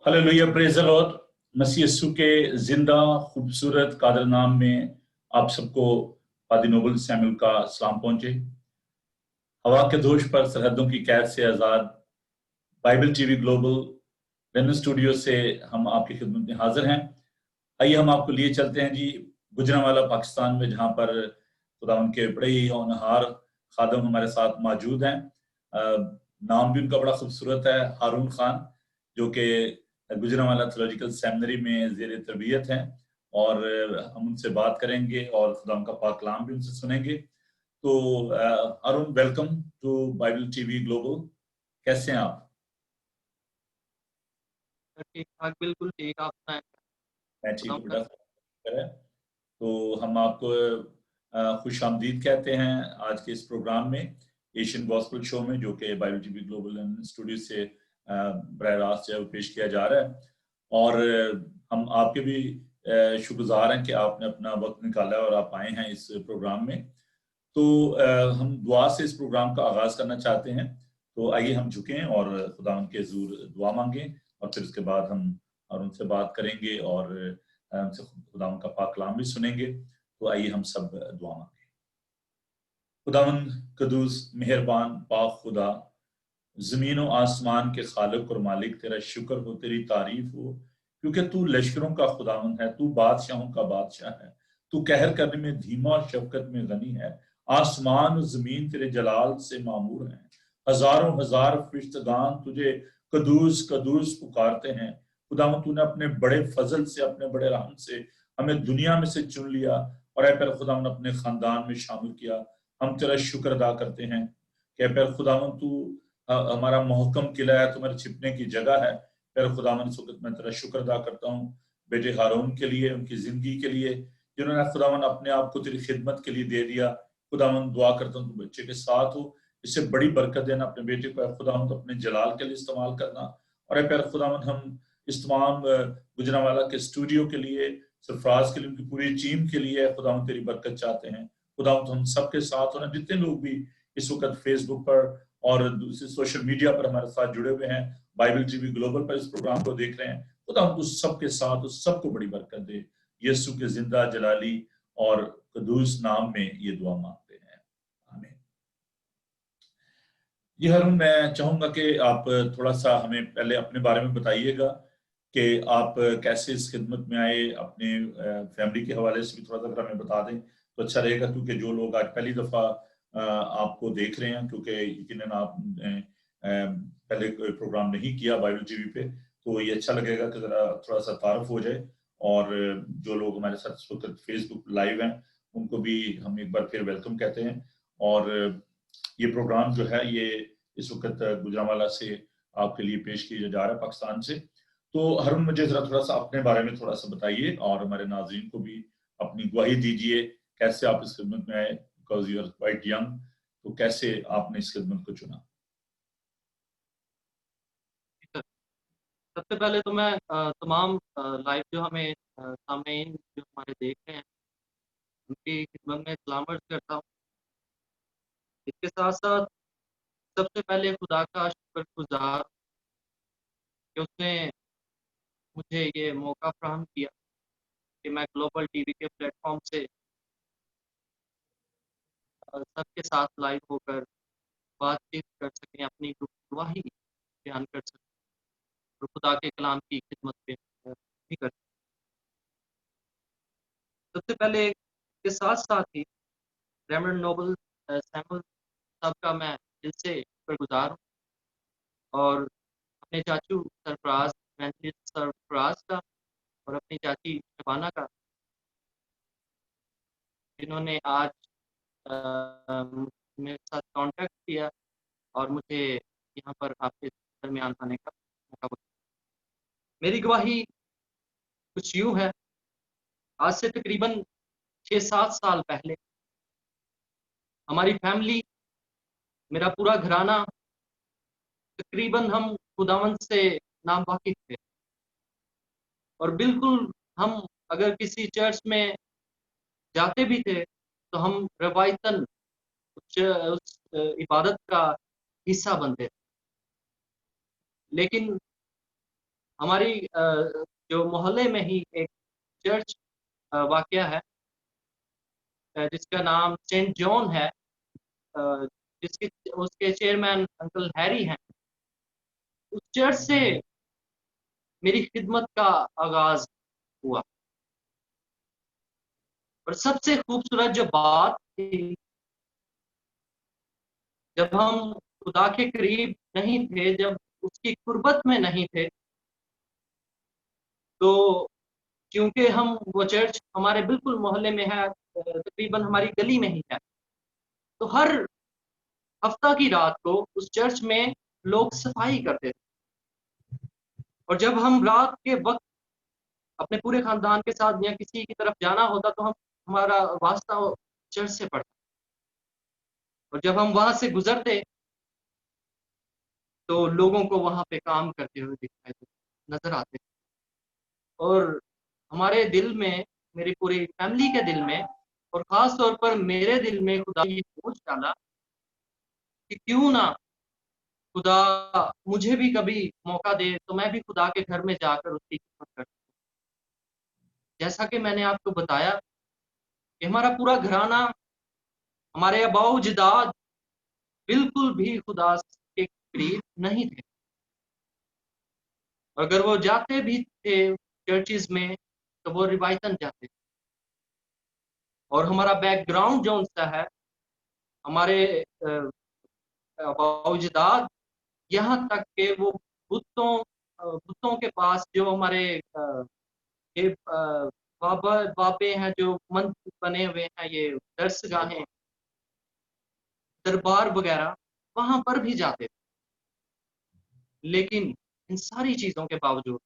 Hallelujah, praise the lord. Masih Yeshu के जिंदा खूबसूरत कादर नाम में आप सबको पादी नोबल सैमुअल का सलाम पहुंचे। हवा के दोष पर सरहदों की कैद से आजाद Bible TV global renew studio से हम आपकी खिदमत में हाजिर हैं। आइए हम आपको लिए चलते हैं जी गुजरांवाला पाकिस्तान में, जहां पर खुदावन के बड़े ही होनहार खादम हमारे साथ मौजूद हैं। नाम भी उनका बड़ा खूबसूरत है, हारून खान, जो कि गुजरांवाला थियोलॉजिकल सेमिनरी में ज़ेर तरबियत हैं, और हम उनसे बात करेंगे और खुदा का पाक कलाम भी उनसे सुनेंगे। तो Haroon, welcome to Bible TV global. कैसे हैं आप? ठीक ठाक, बिल्कुल ठीक। आप सुनाएं? मैं ठीक हूँ बेटा। तो हम आपको खुश आमदीद कहते हैं आज के इस प्रोग्राम में, एशियन गॉस्पेल शो में, जो कि बाइबल टीवी ग्लोबल स्टूडियो से बराह रास्त जो है पेश किया जा रहा है। और हम आपके भी शुक्रगुजार हैं कि आपने अपना वक्त निकाला और आप आए हैं इस प्रोग्राम में। तो हम दुआ से इस प्रोग्राम का आगाज करना चाहते हैं। तो आइए हम झुकें और खुदा उनके हुजूर दुआ मांगें, और फिर उसके बाद हम और उनसे बात करेंगे और उनसे खुदा उनका पाक कलाम भी सुनेंगे। तो आइए हम सब दुआ मांगें। खुदावन कदूस मेहरबान पाक खुदा, जमीन और आसमान के खालिक और मालिक, तेरा शुक्र हो, तेरी तारीफ हो, क्योंकि तू लश्करों का खुदावन है, तू बादशाहों का बादशाह है, तू कहर करने में धीमा और शफकत में गनी है। आसमान और जमीन तेरे जलाल से मामूर हैं, हजारों हजार फरिश्तगान तुझे कदूस कदूस पुकारते हैं। खुदावन, तूने अपने बड़े फजल से, अपने बड़े रहम से हमें दुनिया में से चुन लिया और ऐ पर खुदावन अपने खानदान में शामिल किया। हम तेरा शुक्र अदा करते हैं कि पर खुदावन तू हमारा मोहकम किला है, तुम्हारे छिपने की जगह है। फिर खुदावन इस वक्त मैं तेरा शुक्र अदा करता हूँ बेटे हारून के लिए, उनकी जिंदगी के लिए, जिन्होंने खुदावन अपने आप को तेरी खिदमत के लिए दे दिया। खुदावन दुआ करता हूँ तू बच्चे के साथ हो, इससे बड़ी बरकत देना अपने बेटे को खुदावन तो अपने जलाल के लिए इस्तेमाल करना। और फिर खुदावन हम इस तमाम गुजरांवाला के स्टूडियो के लिए, सरफराज के लिए, उनकी पूरी टीम के लिए खुदावन तेरी बरकत चाहते हैं। खुदावन तो हम सबके साथ होना, जितने लोग भी इस वक्त फेसबुक पर और दूसरे सोशल मीडिया पर हमारे साथ जुड़े हुए हैं, बाइबल टीवी ग्लोबल पर इस प्रोग्राम को देख रहे हैं, खुदा हम उस सबके साथ उस सबको बड़ी बरकत दे। यीशु के जिंदा जलाली और कदूस नाम में ये दुआ मांगते हैं, आमीन। जी हारून, मैं चाहूंगा कि आप थोड़ा सा हमें पहले अपने बारे में बताइएगा कि आप कैसे इस खिदमत में आए, अपने फैमिली के हवाले से भी थोड़ा सा अगर हमें बता दें तो अच्छा रहेगा, क्योंकि जो लोग आज पहली दफा आपको देख रहे हैं, क्योंकि यकीनन आप पहले कोई प्रोग्राम नहीं किया बाइबल टीवी पे, तो ये अच्छा लगेगा कि जरा थोड़ा सा तारुफ हो जाए। और जो लोग हमारे साथ इस वक्त फेसबुक लाइव हैं उनको भी हम एक बार फिर वेलकम कहते हैं। और ये प्रोग्राम जो है ये इस वक्त गुजरांवाला से आपके लिए पेश किया जा रहा है, पाकिस्तान से। तो हारून, मुझे जरा थोड़ा सा अपने बारे में थोड़ा सा बताइए और हमारे नाज़रीन को भी अपनी गवाही दीजिए, कैसे आप इस खिदमत में आए, because you are quite young, तो कैसे आपने इस खिदमत को चुना? सबसे पहले तो मैं तमाम लाइव जो हमें सामने जो हमारे देख रहे हैं उनकी खिदमत में सलाम अर्ज़ करता हूँ। इसके साथ साथ सबसे पहले खुदा का शुक्रगुजार कि उसने मुझे ये मौका फराहम किया कि मैं ग्लोबल टीवी के प्लेटफॉर्म से सबके साथ लाइव होकर बातचीत कर सकें, अपनी गवाही बयान कर सकें और खुदा के कलाम की खिदमत में भी कर सकें। सबसे पहले इसके साथ साथ ही रेवरेंड नोबल सैमुअल साहब का मैं दिल से शुक्रगुजार हूँ, और अपने चाचू सरफराज, इवेंजलिस्ट सरफराज का, और अपनी चाची शबाना का, जिन्होंने आज मेरे साथ कांटेक्ट किया और मुझे यहाँ पर आपके दरमियान आने का मौका मिला। मेरी गवाही कुछ यूँ है। आज से तकरीबन 6-7 साल पहले हमारी फैमिली, मेरा पूरा घराना, तकरीबन हम खुदावंद से नावाकिफ थे, और बिल्कुल हम अगर किसी चर्च में जाते भी थे तो हम रवायतन उस इबादत का हिस्सा बनते थे। लेकिन ہماری جو محلے میں ہی ایک چرچ واقع ہے جس کا نام سینٹ جان ہے، اس کے چیئرمین انکل ہیری ہیں. اس چرچ سے میری خدمت کا آغاز ہوا، اور سب سے خوبصورت جو بات تھی، جب ہم خدا کے قریب نہیں تھے، جب اس کی قربت میں نہیں تھے، تو کیونکہ وہ چرچ ہمارے بالکل محلے میں ہے، تقریباً ہماری گلی میں ہی ہے، تو ہر ہفتہ کی رات کو اس چرچ میں لوگ صفائی کرتے تھے. اور جب ہم رات کے وقت اپنے پورے خاندان کے ساتھ یا کسی کی طرف جانا ہوتا تو ہمارا واسطہ چرچ سے پڑتا، اور جب ہم وہاں سے گزرتے تو لوگوں کو وہاں پہ کام کرتے ہوئے دکھائی نظر آتے. اور ہمارے دل میں، میری پوری فیملی کے دل میں، اور خاص طور پر میرے دل میں خدا یہ سوچ ڈالا کہ کیوں نہ خدا مجھے بھی کبھی موقع دے تو میں بھی خدا کے گھر میں جا کر اس کی خدمت کروں. جیسا کہ میں نے آپ کو بتایا کہ ہمارا پورا گھرانہ، ہمارے آباء و اجداد بالکل بھی خدا کے قریب نہیں تھے. اگر وہ جاتے بھی تھے چرچز میں تو وہ روایتاً جاتے تھے. اور ہمارا بیک گراؤنڈ جو سا ہے، ہمارے آباء و اجداد، یہاں تک کہ وہ بتوں کے پاس جو ہمارے بابے ہیں، جو مندر بنے ہوئے ہیں، یہ درس گاہیں، دربار وغیرہ، وہاں پر بھی جاتے تھے. لیکن ان ساری چیزوں کے باوجود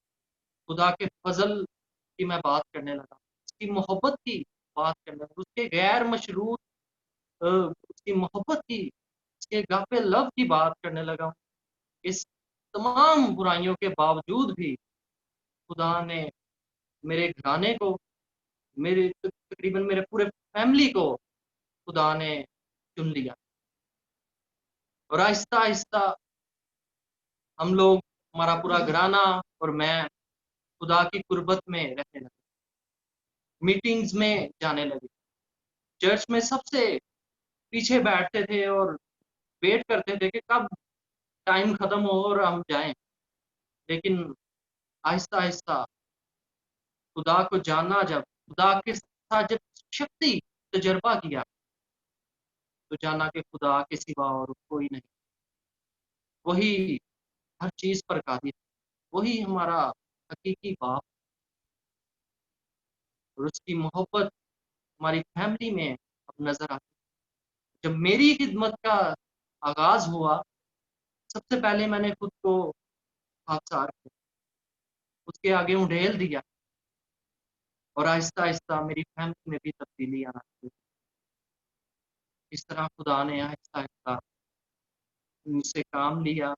خدا کے فضل کی میں بات کرنے لگا، اس کی محبت کی بات کرنے لگا، اس کے غیر مشروط اس کی محبت کی، اس کے غافل لو کی بات کرنے لگا. اس تمام برائیوں کے باوجود بھی خدا نے میرے گھرانے کو، تقریباً میرے پورے فیملی کو خدا نے چن لیا. اور آہستہ آہستہ ہم لوگ، ہمارا پورا گھرانہ اور میں، خدا کی قربت میں رہنے لگے، میٹنگز میں جانے لگے، چرچ میں سب سے پیچھے بیٹھتے تھے اور ویٹ کرتے تھے کہ کب ٹائم ختم ہو اور ہم جائیں. لیکن آہستہ آہستہ خدا کو جاننا، جب خدا کے ساتھ جب شخصی تجربہ کیا تو جانا کہ خدا کے سوا اور کوئی نہیں، وہی ہر چیز پر قادر، وہی ہمارا حقیقی باپ، اور اس کی محبت ہماری فیملی میں اب نظر آتی. جب میری خدمت کا آغاز ہوا، سب سے پہلے میں نے خود کو خاکسار کیا، اس کے آگے انڈیل دیا، اور آہستہ آہستہ میری فیملی میں بھی تبدیلی آنا شروع. اس طرح خدا نے آہستہ آہستہ مجھ سے کام لیا.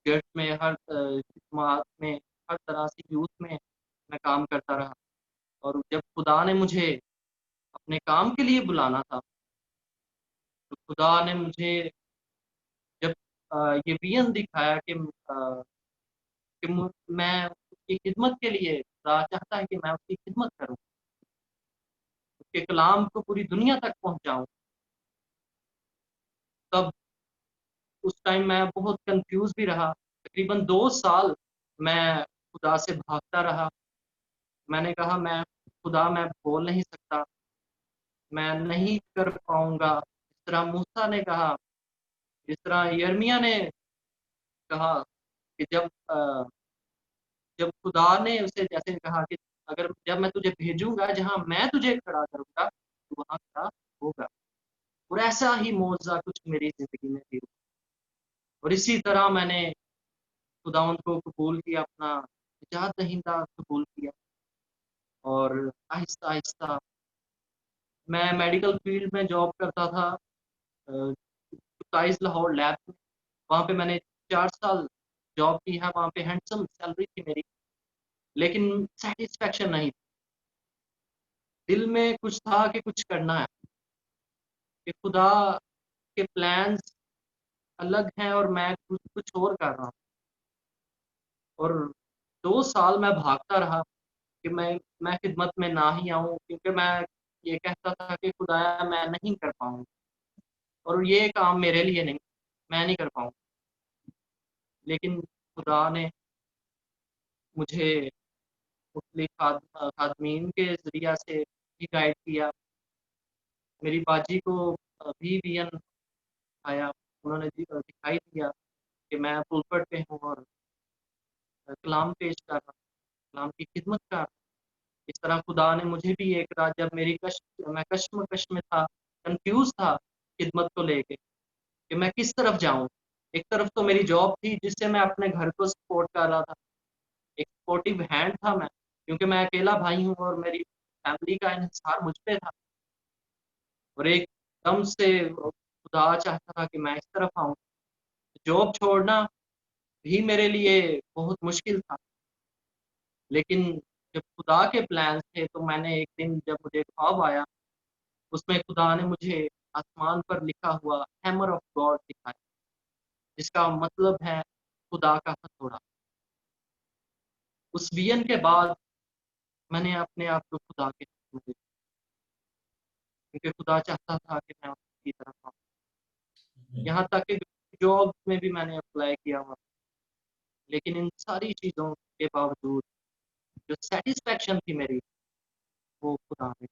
چرچ میں ہر خدمات میں، ہر طرح سے یوتھ میں کام کرتا رہا. اور جب خدا نے مجھے اپنے کام کے لیے بلانا تھا تو خدا نے مجھے جب یہ ویژن دکھایا کہ میں اس کی خدمت کے لیے، خدا چاہتا ہے کہ میں اس کی خدمت کروں، اس کے کلام کو پوری دنیا تک پہنچاؤں. تب اس ٹائم میں بہت کنفیوز بھی رہا. تقریباً 2 سال میں خدا سے بھاگتا رہا. میں نے کہا میں بول نہیں سکتا، میں نہیں کر پاؤں گا. جس طرح موسیٰ نے کہا، جس طرح یرمیہ نے کہا کہ جب خدا نے اسے جیسے کہا کہ جب میں تجھے بھیجوں گا، جہاں میں تجھے کھڑا کروں گا تو وہاں کھڑا ہوگا. اور ایسا ہی معجزہ کچھ میری زندگی میں بھی ہوا. اور اسی طرح میں نے خداوند کو قبول کیا، اپنا نجات دہندہ قبول کیا. اور آہستہ آہستہ میں میڈیکل فیلڈ میں جاب کرتا تھا، لاہور لیب میں. وہاں پہ میں نے 4 سال جاب کی ہے. وہاں پہ ہینڈسم سیلری تھی میری، لیکن سیٹسفیکشن نہیں تھی. دل میں کچھ تھا کہ کچھ کرنا ہے، کہ خدا کے پلانز الگ ہیں اور میں کچھ اور کر رہا ہوں. اور 2 साल मैं भागता रहा कि मैं खिदमत में ना ही आऊँ, क्योंकि मैं ये कहता था कि खुदाया मैं नहीं कर पाऊँगा और ये काम मेरे लिए नहीं, मैं नहीं कर पाऊँगा। लेकिन खुदा ने मुझे मुख्तलिफ खादमीन के ज़रिया से भी गाइड किया। मेरी बाजी को भी विज़न आया, उन्होंने दिखाई दिया कि मैं पुलपट पे हूँ और कलाम पेश कर रहा हूँ, कलाम की खिदमत कर रहा हूँ। इस तरह खुदा ने मुझे भी एक रात जब मैं कश्मकश में था, कन्फ्यूज़ था खिदमत को लेके कि मैं किस तरफ जाऊँ। एक तरफ तो मेरी जॉब थी जिससे मैं अपने घर को सपोर्ट कर रहा था, एक सपोर्टिव हैंड था मैं, क्योंकि मैं अकेला भाई हूँ और मेरी फैमिली का इन्हिसार मुझ पे था। और एकदम से खुदा चाहता था कि मैं इस तरफ आऊँ। जॉब छोड़ना भी मेरे लिए बहुत मुश्किल था, लेकिन जब खुदा के प्लान्स थे तो मैंने एक दिन जब मुझे ख्वाब आया, उसमें खुदा ने मुझे आसमान पर लिखा हुआ हैमर ऑफ गॉड दिखाया, जिसका मतलब है खुदा का हथौड़ा। उस विज़न के बाद मैंने अपने आप को खुदा के हाथ में देखा, क्योंकि खुदा चाहता था कि मैं उसकी तरफ आऊँ। यहाँ तक कि जॉब में भी मैंने अप्लाई किया हुआ, लेकिन इन सारी चीज़ों के बावजूद जो सैटिस्फैक्शन थी मेरी, वो खुदा ने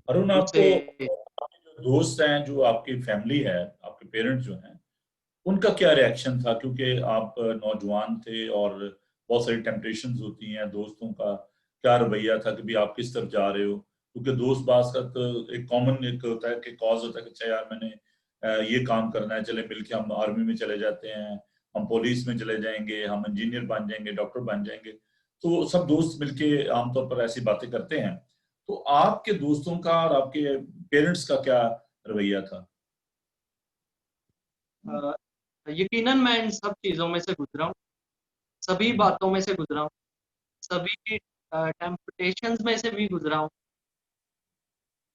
अरुण, उसे। आपको आपके जो दोस्त हैं, जो आपकी फैमिली है, आपके पेरेंट्स जो हैं, उनका क्या रिएक्शन था? क्योंकि आप नौजवान थे और बहुत सारी टेम्पटेशंस होती हैं। दोस्तों का क्या रवैया था कि भी आप किस तरफ जा रहे हो? क्योंकि दोस्त बास का तो एक कॉमन एक होता है कि कॉज होता है कि अच्छा यार मैंने ये काम करना है, चले मिलके हम आर्मी में चले जाते हैं, हम पुलिस में चले जाएंगे, हम इंजीनियर बन जाएंगे, डॉक्टर बन जाएंगे। तो सब दोस्त मिलके आमतौर पर ऐसी बातें करते हैं। तो आपके दोस्तों का और आपके पेरेंट्स का क्या रवैया था? अ, यकीनन मैं इन सब चीज़ों में से गुज़रा हूँ, सभी बातों में से गुज़रा हूँ, सभी टेम्पटेशंस में से भी गुज़रा हूँ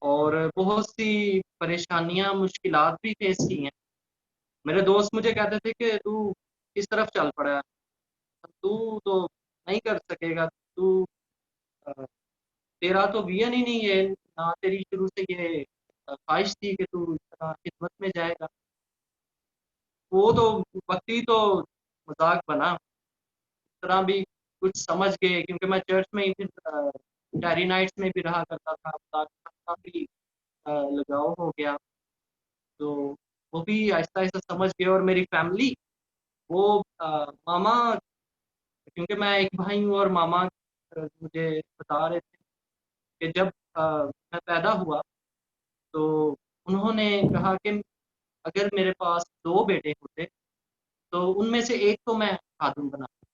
और बहुत सी परेशानियाँ, मुश्किलात भी फेस की हैं। मेरे दोस्त मुझे कहते थे कि तू किस तरफ चल पड़ा है, तू तो नहीं कर सकेगा, तू अ, तेरा तो विज़न ही नहीं है, ना तेरी शुरू से ये ख्वाहिश थी कि तू इस तरह खिदमत में जाएगा। वो तो वक़्ती तो मज़ाक बना, इस तरह भी कुछ समझ गए, क्योंकि मैं चर्च में ही फिर टैरी नाइट्स में भी रहा करता था, काफ़ी लगाव हो गया। तो वो भी आहिस्ता-आहिस्ता समझ गए और मेरी फैमिली वो मामा, क्योंकि मैं एक भाई हूँ और मामा मुझे बता रहे थे कि जब मैं पैदा हुआ तो उन्होंने कहा कि अगर मेरे पास 2 बेटे होते तो उनमें से एक को मैं खादिम बनाता।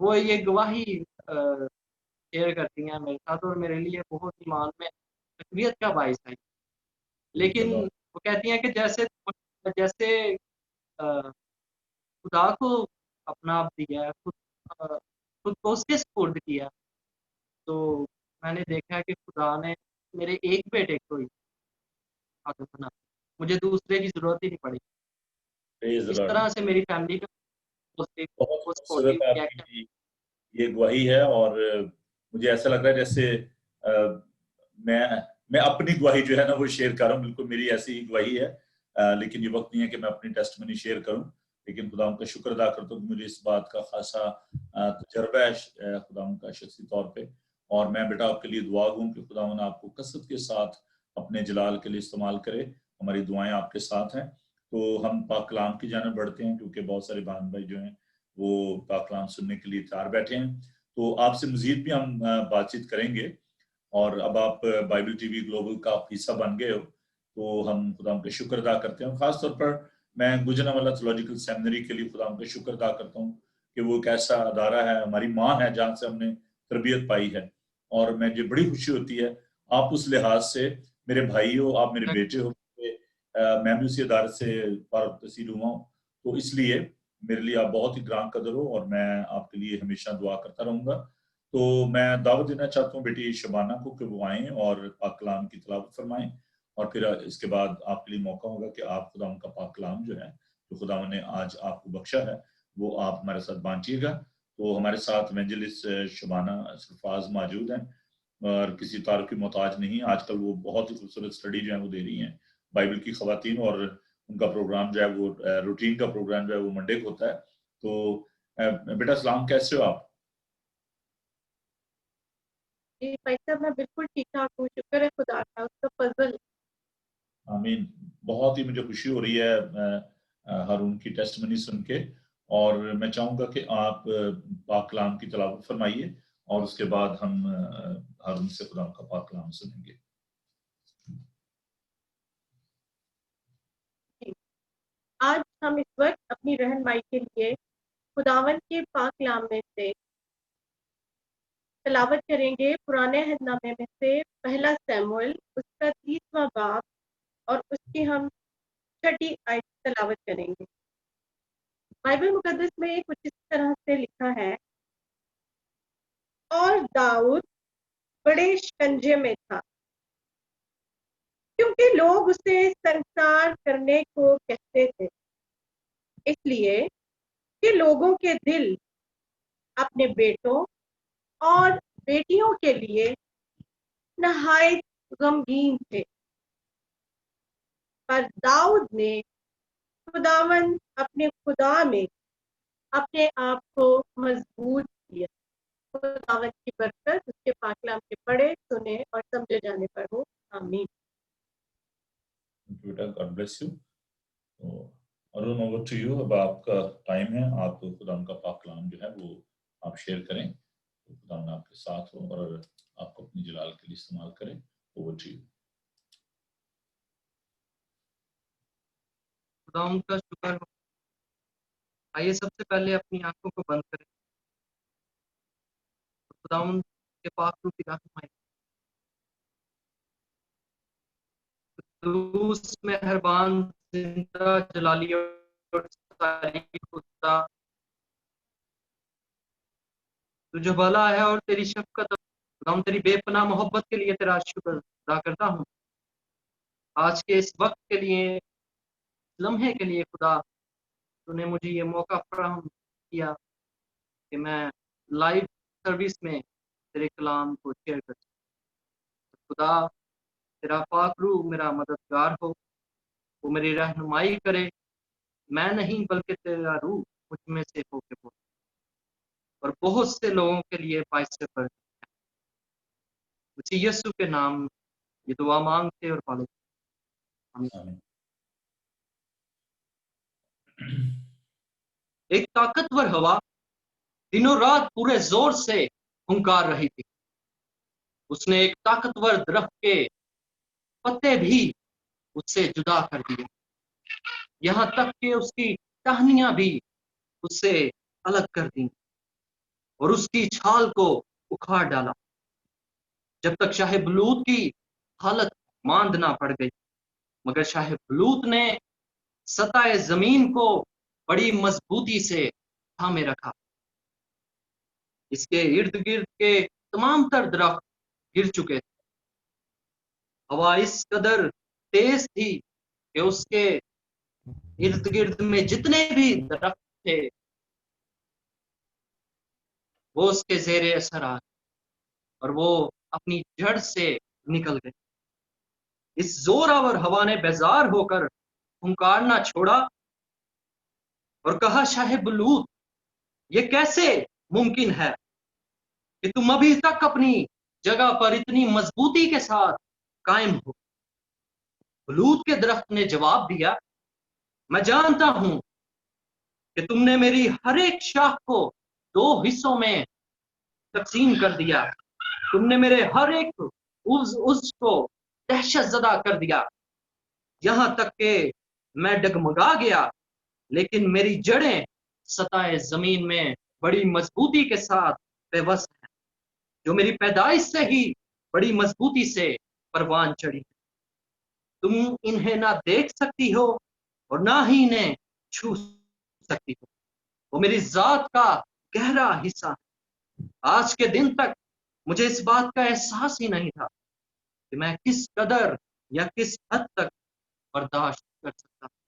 वो ये गवाही शेयर करती हैं मेरे साथ और मेरे लिए बहुत ईमान में तक़वियत का बाइस है। लेकिन चलो। वो कहती हैं कि जैसे जैसे खुदा को अपना आप दिया है, खुद को उसके सुपुर्द किया, तो मैंने देखा है कि खुदा ने मेरे एक बेटे को ही खादिम बना दिया। मुझे दूसरे की ज़रूरत ही नहीं पड़ी। प्रेज़ द इस लॉर्ड। तरह से मेरी फैमिली का पॉज़िटिव बहुत वो खूबसूरत सपोर्टिव रिएक्शन। आपकी ये गवाही है और मुझे ऐसा लग रहा है जैसे अ, मैं अपनी गवाही जो है ना वो शेयर कर रहा हूँ, बिल्कुल मेरी ऐसी ही गवाही है। लेकिन ये वक़्त नहीं है कि मैं अपनी टेस्टिमनी शेयर करूँ, लेकिन खुदावंद का शुक्र अदा करता हूँ कि मुझे इस बात का ख़ासा तजुर्बा है खुदावंद का शख़्सी तौर पे। और मैं बेटा आपके लिए दुआ गूँ कि खुदावंद आपको कसरत के साथ अपने जलाल के लिए इस्तेमाल करे। हमारी दुआएँ आपके साथ हैं। तो हम पाक कलाम की जानिब बढ़ते हैं, क्योंकि बहुत सारे बहन भाई जो हैं वो पाक कलाम सुनने के लिए तैयार बैठे हैं। तो आपसे मज़ीद भी हम बातचीत करेंगे और अब आप बाइबल टीवी ग्लोबल का आप हिस्सा बन गए हो, तो हम खुदा का शुक्र अदा करते हैं। ख़ास तौर पर मैं गुजरांवाला थियोलॉजिकल सेमिनरी के लिए खुदा का शुक्र अदा करता हूँ कि वो एक ऐसा अदारा है, हमारी माँ है, जहाँ से हमने तरबियत पाई है और मुझे बड़ी खुशी होती है, आप उस लिहाज से मेरे भाई हो, आप मेरे बेटे हो, मैं भी उसी अदारे से फारुक़-तहसील हुआ हूँ, तो इसलिए मेरे लिए आप बहुत ही ग्रां कदर हो और मैं आपके लिए हमेशा दुआ करता रहूँगा। तो मैं दावत देना चाहता हूँ बेटी शबाना को कि वो आएँ और पाक कलाम की तिलावत फरमाएँ और फिर इसके बाद आपके लिए मौका होगा कि आप खुदावंद का पाक कलाम जो है, जो खुदावंद ने आज आपको बख्शा है, वो आप हमारे साथ बाँटिएगा। تو ہمارے ساتھ ایونجلسٹ شبانہ سرفراز موجود ہیں اور کسی تعارف کی محتاج نہیں. آج کل وہ بہت ہی خوبصورت اسٹڈی جو ہے وہ دے رہی ہیں بائبل کی خواتین, اور ان کا پروگرام جو ہے وہ روٹین کا پروگرام جو ہے وہ منڈے کو ہوتا ہے. تو بیٹا سلام, کیسے ہو آپ؟ جی بھائی صاحب میں بالکل ٹھیک ٹھاک ہوں, شکر ہے خدا کا, اس کا فضل. آمین. بہت ہی مجھے خوشی ہو رہی ہے ہارون کی ٹیسٹمنی سن کے, اور میں چاہوں گا کہ آپ پاک کلام کی تلاوت فرمائیے اور اس کے بعد ہم ہارون سے خدا کا پاک کلام سنیں گے. آج ہم اس وقت اپنی رہنمائی کے لیے خداوند کے پاک کلام میں سے تلاوت کریں گے پرانے عہد نامے میں سے پہلا سیموئل, اس کا 30واں باب اور اس کی ہم 6 آیت تلاوت کریں گے. بائبل مقدس میں کچھ اس طرح سے لکھا ہے, اور داؤد بڑے شکنجے میں تھا کیونکہ لوگ اسے سنسار کرنے کو کہتے تھے, اس لیے کہ لوگوں کے دل اپنے بیٹوں اور بیٹیوں کے لیے نہایت غمگین تھے. پر داؤد نے خداوند اپنے خدا میں اپنے آپ کو مضبوط کیا. خداوند کی برکت اس کے پاک کلام کے پڑھے, سنے اور سمجھے جانے پر ہو. آمین. God bless you. Arun, over to you. اب آپ کا ٹائم ہے, آپ خدا ان کا پاک کلام جو ہے وہ آپ شیئر کریں. خدا آپ کے ساتھ ہو اور آپ کو اپنی جلال کے لیے استعمال کریں. Over to you. خدا ان کا شکر ہو. آئیے سب سے پہلے اپنی آنکھوں کو بند کریں, خدا ان کے پاک روح کی رہنمائی. قدوس مہربان زندہ جلالی اور ساری خدا, تو جو بھلا ہے اور تیری شفقت, خدا تیری بے پناہ محبت کے لیے تیرا شکر ادا کرتا ہوں. آج کے اس وقت کے لیے, لمحے کے لیے خدا تو نے مجھے یہ موقع فراہم کیا کہ میں لائیو سروس میں تیرے کلام کو شیئر کر سکوں. خدا تیرا پاک روح میرا مددگار ہو, وہ میری رہنمائی کرے. میں نہیں بلکہ تیرا روح مجھ میں سے ہو کے بولے, اور بہت سے لوگوں کے لیے باعث برکت ہے. اسی یسوع کے نام یہ دعا مانگتے اور پالے. ایک طاقتور ہوا دنوں رات پورے زور سے ہنکار رہی تھی. اس نے ایک طاقتور درخت کے پتے بھی اس سے جدا کر دیے, یہاں تک کہ اس کی ٹہنیاں بھی اس سے الگ کر دیں اور اس کی چھال کو اکھاڑ ڈالا, جب تک شاہ بلوط کی حالت ماند نہ پڑ گئی. مگر شاہ بلوط نے سطح زمین کو بڑی مضبوطی سے تھامے رکھا. اس کے ارد گرد کے تمام تر درخت گر چکے تھے. ہوا اس قدر تیز تھی کہ اس کے ارد گرد میں جتنے بھی درخت تھے وہ اس کے زیر اثر آ گئے اور وہ اپنی جڑ سے نکل گئے. اس زور آور ہوا نے بیزار ہو کر ہنکارنا چھوڑا اور کہا, شاہ بلوط, یہ کیسے ممکن ہے کہ تم ابھی تک اپنی جگہ پر اتنی مضبوطی کے ساتھ قائم ہو. بلوط کے درخت نے جواب دیا, میں جانتا ہوں کہ تم نے میری ہر ایک شاخ کو 2 حصوں میں تقسیم کر دیا. تم نے میرے ہر ایک عضو کو دہشت زدہ کر دیا, یہاں تک کہ میں ڈگمگا گیا, لیکن میری جڑیں سطح زمین میں بڑی مضبوطی کے ساتھ پیوست ہیں, جو میری پیدائش سے ہی بڑی مضبوطی سے پروان چڑھی. تم انہیں نہ دیکھ سکتی ہو اور نہ ہی انہیں چھو سکتی ہو, وہ میری ذات کا گہرا حصہ ہے. آج کے دن تک مجھے اس بات کا احساس ہی نہیں تھا کہ میں کس قدر یا کس حد تک برداشت کر سکتا ہوں,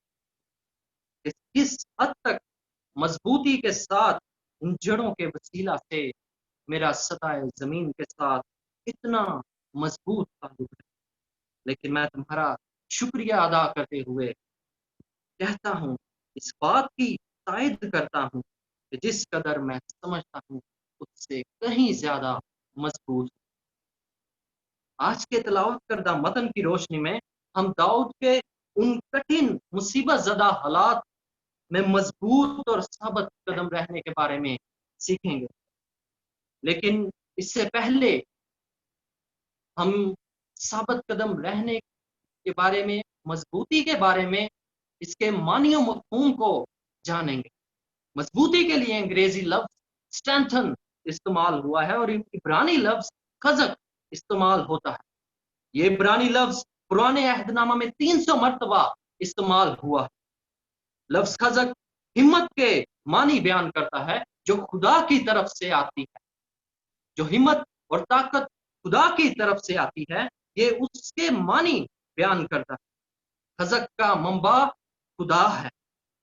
کس حد تک مضبوطی کے ساتھ इन जड़ों के वसीला से मेरा सताए जमीन के साथ इतना मजबूत ताल्लुक है। लेकिन मैं तुम्हारा शुक्रिया अदा करते हुए कहता हूँ, इस बात की तायद करता हूँ कि जिस कदर मैं समझता हूँ उससे कहीं ज्यादा मजबूत। आज के तिलावत करदा मतन की रोशनी में हम दाऊद के उन कठिन मुसीबत ज़दा हालात में मजबूत और साबित कदम रहने के बारे में सीखेंगे। लेकिन इससे पहले हम साबित कदम रहने के बारे में, मजबूती के बारे में, इसके मानी और मफहूम को जानेंगे। मजबूती के लिए अंग्रेजी लफ्ज स्ट्रेंथन इस्तेमाल हुआ है और इब्रानी लफ्ज खजक इस्तेमाल होता है। ये इब्रानी लफ्ज पुराने अहदनामा में 300 मरतबा इस्तेमाल हुआ है। लफ्ज खजक हिम्मत के मानी बयान करता है जो खुदा की तरफ से आती है। जो हिम्मत और ताकत खुदा की तरफ से आती है, ये उसके मानी बयान करता है। खजक का मंबा खुदा है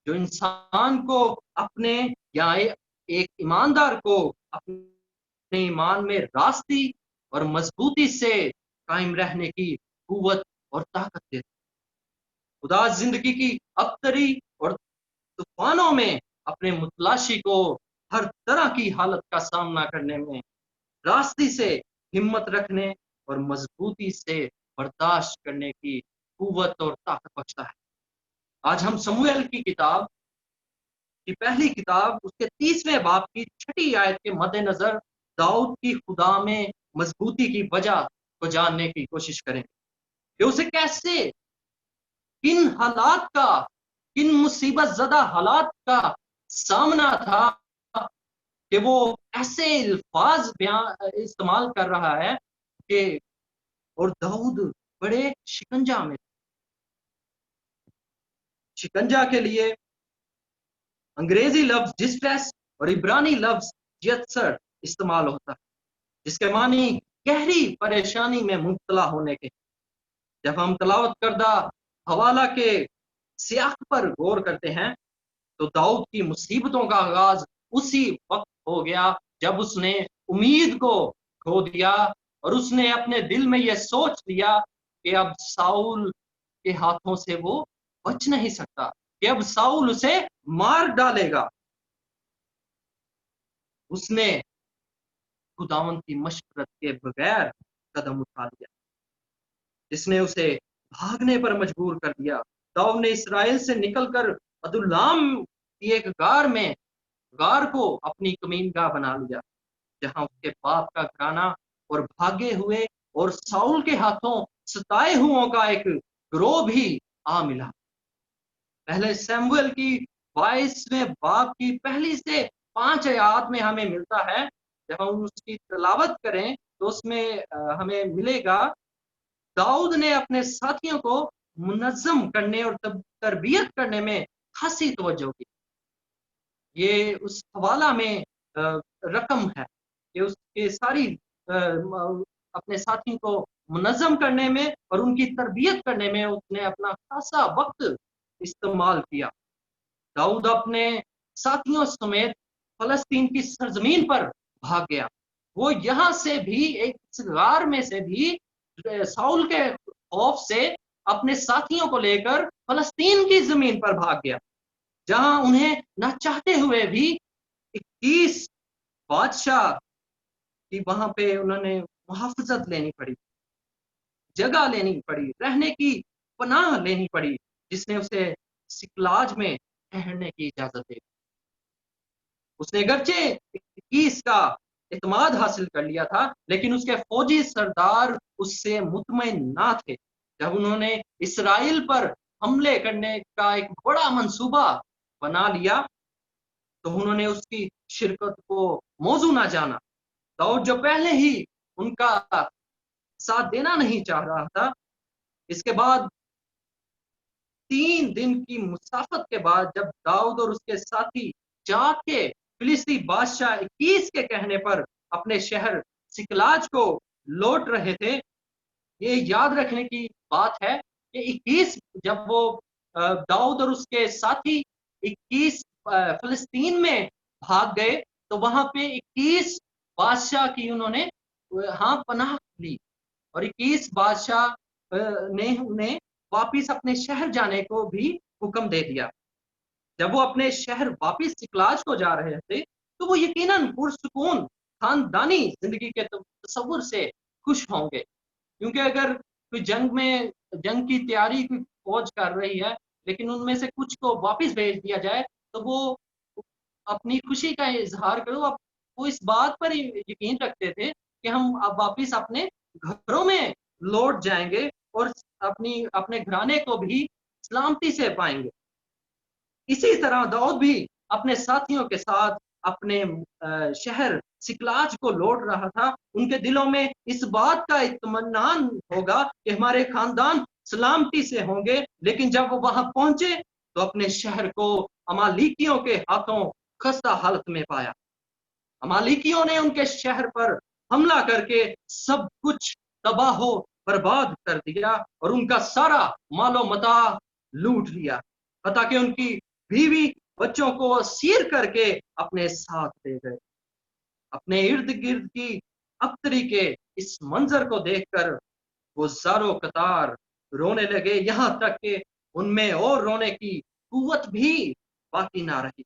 जो इंसान को अपने या एक ईमानदार को अपने ईमान में रास्ती और मजबूती से कायम रहने की कुव्वत और ताकत देता है। खुदा जिंदगी की अबतरी और तूफानों में अपने मुतलाशी को हर तरह की हालत का सामना करने में रास्ती से हिम्मत रखने और मजबूती से बर्दाश्त करने की कुव्वत और ताकत बख्शता है। आज हम शमूएल की किताब की पहली किताब उसके 30वें बाब की 6ठी आयत के मद्देनजर दाऊद की खुदा में मजबूती की वजह को जानने की कोशिश करेंगे कि उसे कैसे, किन हालात का, किन मुसीबत ज़दा हालात का सामना था कि वो ऐसे अल्फाज इस्तेमाल कर रहा है कि और दाऊद बड़े शिकंजा में। शिकंजा के लिए अंग्रेजी लफ्ज डिस्ट्रेस और इब्रानी लफ्ज यत्सर इस्तेमाल होता है, जिसके मानी गहरी परेशानी में मुब्तला होने के। जब हम तलावत करदा हवाला के सियाक पर गौर करते हैं तो दाऊद की मुसीबतों का आगाज उसी वक्त हो गया जब उसने उम्मीद को खो दिया और उसने अपने दिल में यह सोच लिया कि अब साउल के हाथों से वो बच नहीं सकता, कि अब साउल उसे मार डालेगा। उसने खुदावंद की मशवरत के बगैर कदम उठा लिया, जिसने उसे भागने पर मजबूर कर दिया। दाऊद ने इस्राएल से निकलकर अदुल्लाम की एक गार को अपनी कमीनगाह बना लिया, जहां उसके बाप का घराना और भागे हुए और साउल के हाथों सताए हुओं का एक गिरोह भी आ मिला। पहले सैमुएल की 22वें बाब की पहली से 5 आयत में हमें मिलता है। जब हम उसकी तिलावत करें तो उसमें हमें मिलेगा, दाऊद ने अपने साथियों को मुनज़्ज़म करने और तरबियत करने में खासी तवज्जो की। ये उस हवाला में रकम है कि उसके सारी अपने साथियों को मुनज़्ज़म करने में और उनकी तरबियत करने में उसने अपना खासा वक्त इस्तेमाल किया। दाऊद अपने साथियों समेत फलस्तीन की सरजमीन पर भाग गया। वो यहाँ से भी एक गार में से भी साउल के खौफ से अपने साथियों को लेकर फलस्तीन की जमीन पर भाग गया, जहां उन्हें न चाहते हुए भी 21 बादशाह की वहां पे उन्होंने मुहाफजत लेनी पड़ी, जगह लेनी पड़ी, रहने की पनाह लेनी पड़ी, जिसने उसे सिकलाज में ठहरने की इजाजत दी। उसने गर्चे 21 का इत्माद हासिल कर लिया था, लेकिन उसके फौजी सरदार उससे मुतमईन ना थे। जब उन्होंने इसराइल पर हमले करने का एक बड़ा मंसूबा बना लिया तो उन्होंने उसकी शिरकत को मौजू ना जाना। दाऊद जो पहले ही उनका साथ देना नहीं चाह रहा था, इसके बाद 3 दिन की मुसाफत के बाद जब दाऊद और उसके साथी जाके फिलिस्ती बादशाह 21 के कहने पर अपने शहर सिकलाज को लौट रहे थे, ये याद रखने की बात है कि 21 जब वो दाऊद और उसके साथी 21 फिलिस्तीन में भाग गए تو वहां पे 21 बादशाह की उन्होंने हाँ पनाह ली और 21 बादशाह ने उन्हें वापिस अपने शहर जाने को भी हुक्म दे दिया। जब वो अपने शहर वापिस सिकलाज को जा रहे थे तो वो यकीनन पुरसुकून खानदानी जिंदगी के तसव्वुर से खुश होंगे, क्योंकि अगर कोई जंग की तैयारी कोई फौज कर रही है लेकिन उनमें से कुछ को वापस भेज दिया जाए तो वो अपनी खुशी का इजहार करो। वो इस बात पर यकीन रखते थे कि हम अब वापस अपने घरों में लौट जाएंगे और अपने घराने को भी सलामती से पाएंगे। इसी तरह दाऊद भी अपने साथियों के साथ अपने शहर सिकलाज को लौट रहा था। उनके दिलों में इस बात का इत्मीनान होगा कि हमारे खानदान सलामती से होंगे, लेकिन जब वो वहां पहुंचे तो अपने शहर को अमालिकियों के हाथों खस्ता हालत में पाया। अमालिकियों ने उनके शहर पर हमला करके सब कुछ तबाह बर्बाद कर दिया और उनका सारा मालो मता लूट लिया, ताकि उनकी बीवी बच्चों को असीर करके अपने साथ ले गए। अपने इर्द गिर्द की अख्तरी के इस मंजर को देखकर वो ज़ारो कतार रोने लगे, यहाँ तक कि उनमें और रोने की कुव्वत भी बाकी ना रही।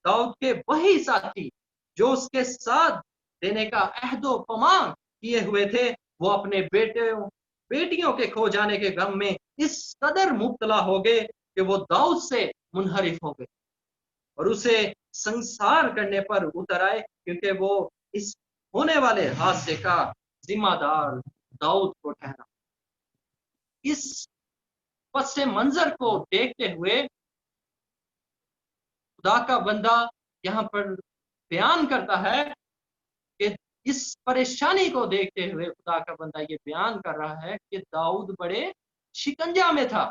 दाऊद के वही साथी जो उसके साथ देने का अहदो पमा किए हुए थे, वो अपने बेटियों के खो जाने के गम में इस कदर मुब्तला हो गए कि वो दाऊद से मुनहरिफ हो गए और उसे संसार करने पर उतर आए, क्योंकि वो इस होने वाले हादसे का जिम्मेदार दाऊद को ठहरा। इस पस मंजर को देखते हुए खुदा का बंदा यहाँ पर बयान करता है कि इस परेशानी को देखते हुए खुदा का बंदा ये बयान कर रहा है कि दाऊद बड़े शिकंजा में था।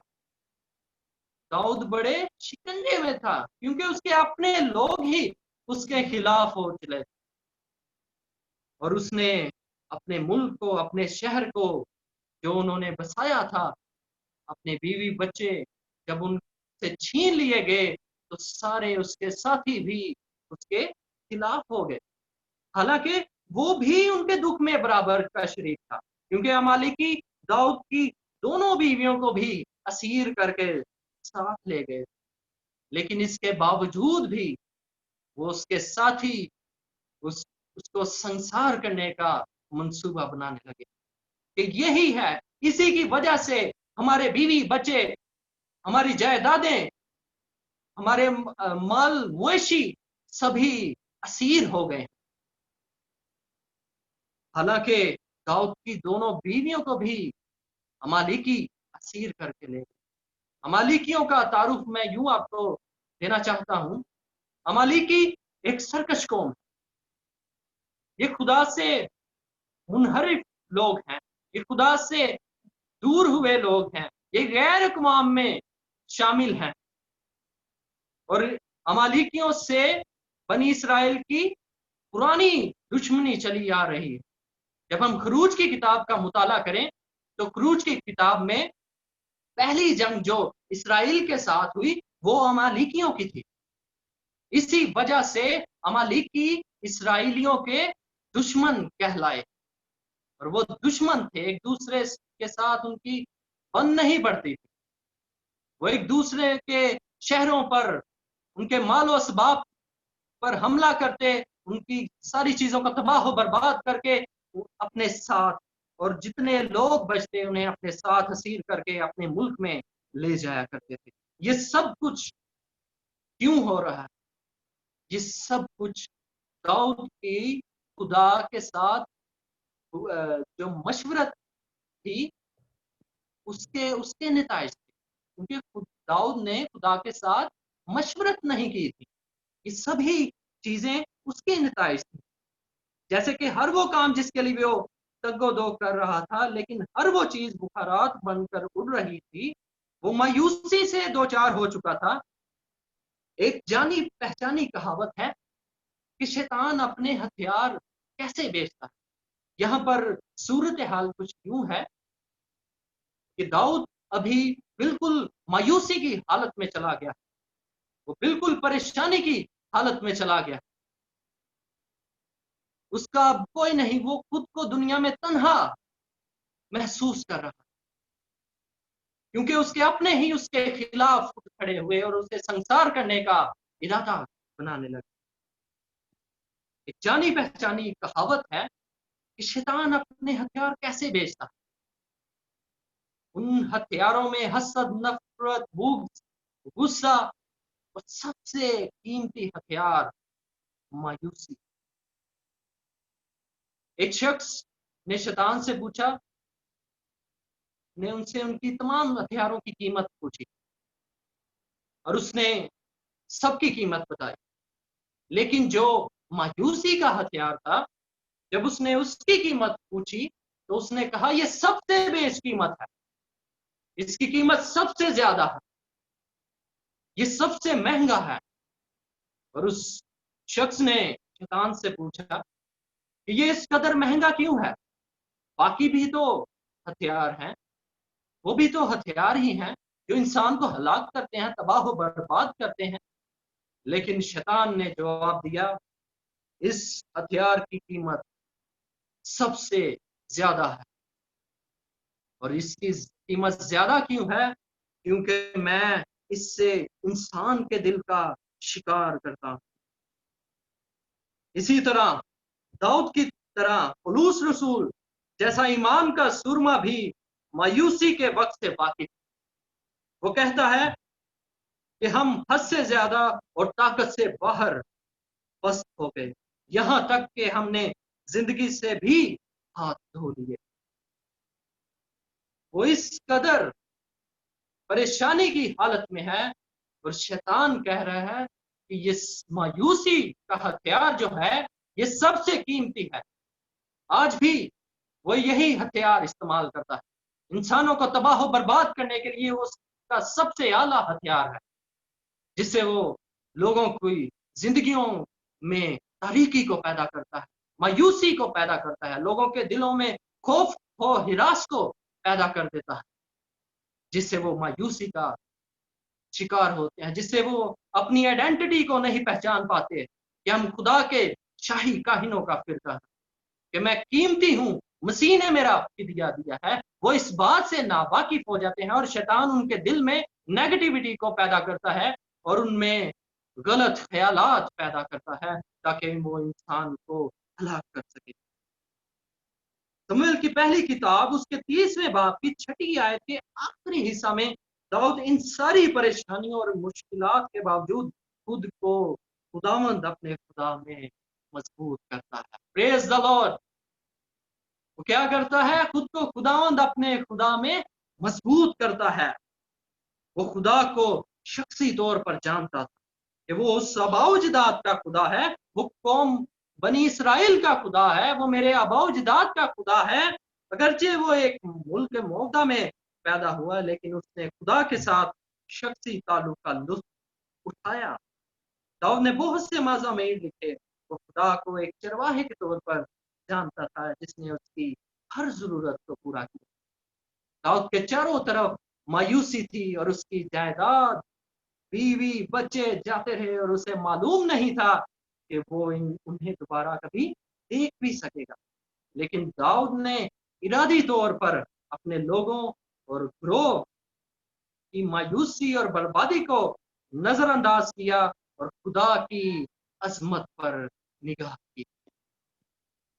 दाऊद बड़े शिकंजे में था क्योंकि उसके अपने लोग ही उसके खिलाफ हो चले और उसने अपने मुल्क को, अपने शहर को जो उन्होंने बसाया था, अपने बीवी बच्चे जब उनसे छीन लिए गए तो सारे उसके साथी भी उसके खिलाफ हो गए। हालांकि वो भी उनके दुख में बराबर का शरीक था, क्योंकि अमालिकी दाऊद की दोनों बीवियों को भी असीर करके साथ ले गए, लेकिन इसके बावजूद भी वो उसके साथी उसको संसार करने का मंसूबा बनाने लगे कि यही है, इसी की वजह से हमारे बीवी बच्चे, हमारी जायदादें, हमारे माल मवेशी सभी असीर हो गए। हालांकि दाऊद की दोनों बीवियों को भी अमालिकी असीर करके ले गए। अमालिकियों का तारुफ मैं यूं आपको देना चाहता हूं। अमालिकी एक सरकश कौम है, ये खुदा से मुनहरिफ लोग हैं, ये खुदा से दूर हुए लोग हैं, ये गैर अक़वाम में शामिल हैं और अमालिकियों से बनी इसराइल की पुरानी दुश्मनी चली आ रही है। जब हम खरूज की किताब का मुताला करें तो खरूज की किताब में पहली जंग जो इसराइल के साथ हुई वो अमालिकियों की थी। इसी वजह से अमालिकी इसराइलियों के दुश्मन कहलाए और वो दुश्मन थे, एक दूसरे के साथ उनकी बन नहीं बढ़ती थी। वो एक दूसरे के शहरों पर, उनके मालो असबाब पर हमला करते, उनकी सारी चीजों का तबाह बर्बाद करके अपने साथ, और जितने लोग बचते उन्हें अपने साथ असीर करके अपने मुल्क में ले जाया करते थे। ये सब कुछ क्यों हो रहा है? ये सब कुछ दाऊद की खुदा के साथ जो मशवरत थी उसके नताइज थे, क्योंकि दाऊद ने खुदा के साथ मशवरत नहीं की थी। ये सभी चीजें उसके नताइज थी। जैसे कि हर वो काम जिसके लिए वो तगो-दो कर रहा था, लेकिन हर वो चीज बुखारात बनकर उड़ रही थी, वो मायूसी से दो चार हो चुका था। एक जानी पहचानी कहावत है कि शैतान अपने हथियार कैसे बेचता है। यहाँ पर सूरत हाल कुछ यूं है कि दाऊद अभी बिल्कुल मायूसी की हालत में चला गया, वो बिल्कुल परेशानी की हालत में चला गया। उसका अब कोई नहीं, वो खुद को दुनिया में तन्हा महसूस कर रहा है, क्योंकि उसके अपने ही उसके खिलाफ उठ खड़े हुए और उसे संसार करने का इरादा बनाने लगे। एक जानी पहचानी कहावत है कि शैतान अपने हथियार कैसे बेचता है। उन हथियारों में हसद, नफरत, भूख, गुस्सा और सबसे कीमती हथियार मायूसी। एक शख्स ने शैतान से पूछा, ने उनसे उनकी तमाम हथियारों की कीमत पूछी और उसने सबकी कीमत बताई, लेकिन जो मायूसी का हथियार था, जब उसने उसकी कीमत पूछी तो उसने कहा यह सबसे बेशकीमत है, इसकी कीमत सबसे ज्यादा है, ये सबसे महंगा है। और उस शख्स ने शैतान से पूछा कि ये इस कदर महंगा क्यों है? बाकी भी तो हथियार हैं, वो भी तो हथियार ही हैं जो इंसान को हलाक करते हैं, तबाह व बर्बाद करते हैं। लेकिन शैतान ने जवाब दिया, इस हथियार की कीमत सबसे ज्यादा है। और इसकी कीमत ज्यादा क्यों है? क्योंकि मैं इससे इंसान के दिल का शिकार करता हूं। इसी तरह दाऊद की तरह पौलुस रसूल जैसा ईमान का सुरमा भी मायूसी के वक्त से वाकिफ। वो कहता है कि हम हद से ज्यादा और ताकत से बाहर पस्त हो गए, यहां तक कि हमने जिंदगी से भी हाथ धो लिए। वो इस कदर परेशानी की हालत में है और शैतान कह रहा है कि ये मायूसी का हथियार जो है ये सबसे कीमती है। आज भी वो यही हथियार इस्तेमाल करता है, इंसानों को तबाह बर्बाद करने के लिए उसका सबसे आला हथियार है, जिससे वो लोगों की जिंदगियों में तारीकी को पैदा करता है, मायूसी को पैदा करता है, लोगों के दिलों में खौफ और हिरास को पैदा कर देता है, जिससे वो मायूसी का शिकार होते हैं, जिससे वो अपनी आइडेंटिटी को नहीं पहचान पाते कि हम खुदा के शाही काहिनों का फिरका है, कि मैं कीमती हूं, मसीह ने मेरा फिदिया दिया है। वो इस बात से नावाकिफ हो जाते हैं और शैतान उनके दिल में नेगेटिविटी को पैदा करता है और उनमें गलत ख्यालात पैदा करता है ताकि वो इंसान को हलाक कर सके। शमूएल की पहली किताब उसके 30वें बाब की 6ठी आयत के आखिरी हिस्सा में दाऊद इन सारी परेशानियों और मुश्किलात के बावजूद खुद को खुदावंद अपने खुदा में मजबूत करता है। Praise the Lord. वो क्या करता है? खुद को खुदावंद अपने खुदा में मजबूत करता है। वो खुदा को शख्सी तौर पर जानता था कि वो उस अबाउजदाद का खुदा है, वो कौम बनी इसराइल का खुदा है, वो मेरे अबाउजदाद का खुदा है। अगरचे वो एक मुल्क मोहदा में पैदा हुआ, लेकिन उसने खुदा के साथ शख्सी ताल्लुक का लुत्फ उठाया। दाऊद ने बहुत से मज़ामीन लिखे। वो खुदा को एक चरवाहे के तौर पर जानता था जिसने उसकी हर जरूरत को पूरा किया। दाऊद के चारों तरफ मायूसी थी और उसकी जायदाद, बीवी, बच्चे जाते रहे और उसे मालूम नहीं था कि वो उन्हें दोबारा कभी देख भी सकेगा। लेकिन दाऊद ने इरादी तौर पर अपने लोगों और ग्रोह की मायूसी और बर्बादी को नजरअंदाज किया और खुदा की अजमत पर निगाह की।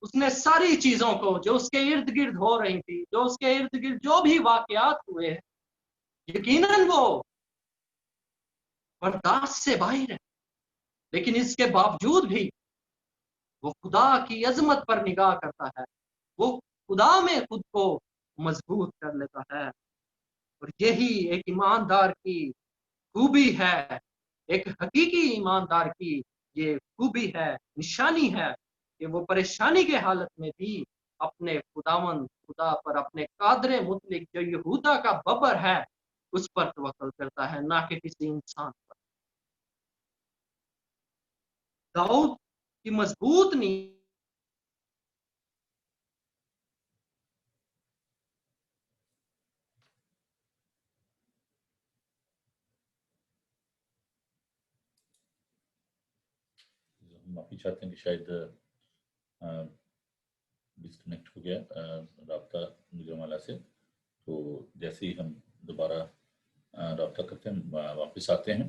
उसने सारी चीजों को जो उसके इर्द गिर्द हो रही थी, जो उसके इर्द गिर्द जो भी वाकयात हुए, यकीनन वो बर्दाश्त से बाहर है, लेकिन इसके बावजूद भी वो खुदा की अजमत पर निगाह करता है, वो खुदा में खुद को मजबूत कर लेता है। और यही एक ईमानदार की खूबी है, एक हकीकी ईमानदार की ये खूबी है, निशानी है कि वो परेशानी के हालत में भी अपने खुदावंद खुदा पर, अपने कादरे मुतलिक जो यहूदा का बबर है, उस पर तवक्कुल करता है, ना कि किसी इंसान पर। दाऊद की मजबूत नींव हम माफी चाहते हैं कि शायद ڈسکنیکٹ ہو گیا رابطہ گوجرانوالہ سے. تو جیسے ہی ہم دوبارہ رابطہ کرتے ہیں واپس آتے ہیں.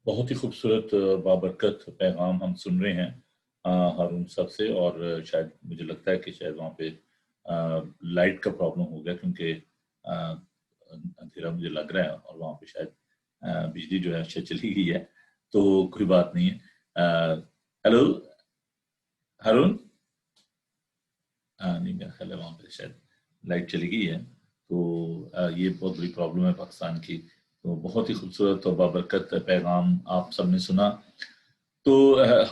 بہت ہی خوبصورت بابرکت پیغام ہم سن رہے ہیں ہارون صاحب سے, اور شاید مجھے لگتا ہے کہ شاید وہاں پہ لائٹ کا پرابلم ہو گیا, کیونکہ اندھیرا مجھے لگ رہا ہے, اور وہاں پہ شاید بجلی جو ہے شاید چلی گئی ہے. تو کوئی بات نہیں ہے. ہیلو ہارون, نہیں میرا خیال ہے وہاں پہ شاید لائٹ چلی گئی ہے. تو یہ بہت بڑی پرابلم ہے پاکستان کی. تو بہت ہی خوبصورت اور بابرکت پیغام آپ سب نے سنا. تو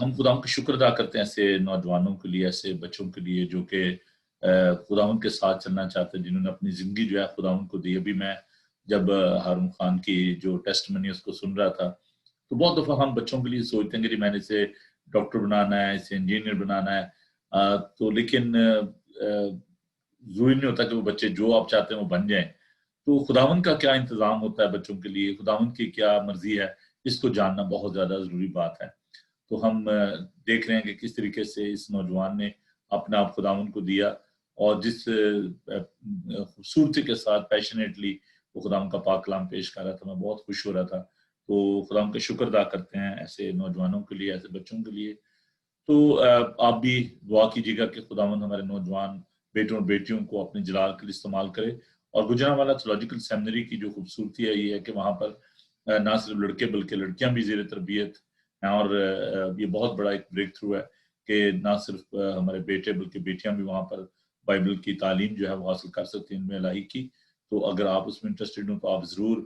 ہم خدا کا شکر ادا کرتے ہیں ایسے نوجوانوں کے لیے, ایسے بچوں کے لیے جو کہ خداوند کے ساتھ چلنا چاہتے ہیں, جنہوں نے اپنی زندگی جو ہے خداوند کو دی. ابھی میں جب ہارون خان کی جو ٹیسٹمنی اس کو سن رہا تھا, تو بہت دفعہ ہم بچوں کے لیے سوچتے ہیں کہ میں نے اسے ڈاکٹر بنانا ہے, اسے انجینئر بنانا ہے, تو لیکن ضروری نہیں ہوتا کہ وہ بچے جو آپ چاہتے ہیں وہ بن جائیں. تو خداوند کا کیا انتظام ہوتا ہے بچوں کے لیے, خداوند کی کیا مرضی ہے, اس کو جاننا بہت زیادہ ضروری بات ہے. تو ہم دیکھ رہے ہیں کہ کس طریقے سے اس نوجوان نے اپنا آپ خداوند کو دیا, اور جس خوبصورتی کے ساتھ پیشنیٹلی وہ خداوند کا پاک کلام پیش کر رہا تھا, میں بہت خوش ہو رہا تھا. تو خداوند کا شکر ادا کرتے ہیں ایسے نوجوانوں کے لیے, ایسے بچوں کے لیے. تو آپ بھی دعا کیجیے گا کہ خداوند ہمارے نوجوان بیٹوں اور بیٹیوں کو اپنے جلال کے لیے استعمال کرے. اور گوجرانوالہ تھیولوجیکل سیمنری کی جو خوبصورتی ہے یہ ہے کہ وہاں پر نہ صرف لڑکے بلکہ لڑکیاں بھی زیر تربیت ہیں, اور یہ بہت بڑا ایک بریک تھرو ہے کہ نہ صرف ہمارے بیٹے بلکہ بیٹیاں بھی وہاں پر بائبل کی تعلیم جو ہے وہ حاصل کر سکتی ہیں, ان میں الہی کی. تو اگر آپ اس میں انٹرسٹڈ ہوں تو آپ ضرور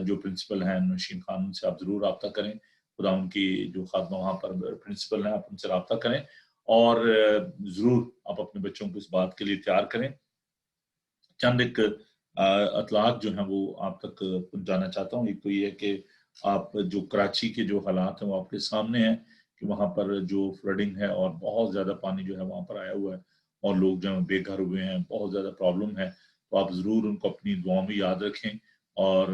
جو پرنسپل ہیں نوشین خانم سے آپ ضرور رابطہ کریں. خدا ان کی جو خادمہ وہاں پر پرنسپل ہیں آپ ان سے رابطہ کریں, اور ضرور آپ اپنے بچوں کو اس بات کے لیے تیار کریں. چند ایک اطلاعات جو ہیں وہ آپ تک پہنچانا چاہتا ہوں. ایک تو یہ ہے کہ آپ جو کراچی کے جو حالات ہیں وہ آپ کے سامنے ہیں کہ وہاں پر جو فلڈنگ ہے اور بہت زیادہ پانی جو ہے وہاں پر آیا ہوا ہے, اور لوگ جو ہیں بے گھر ہوئے ہیں, بہت زیادہ پرابلم ہے. تو آپ ضرور ان کو اپنی دعاؤں میں یاد رکھیں, اور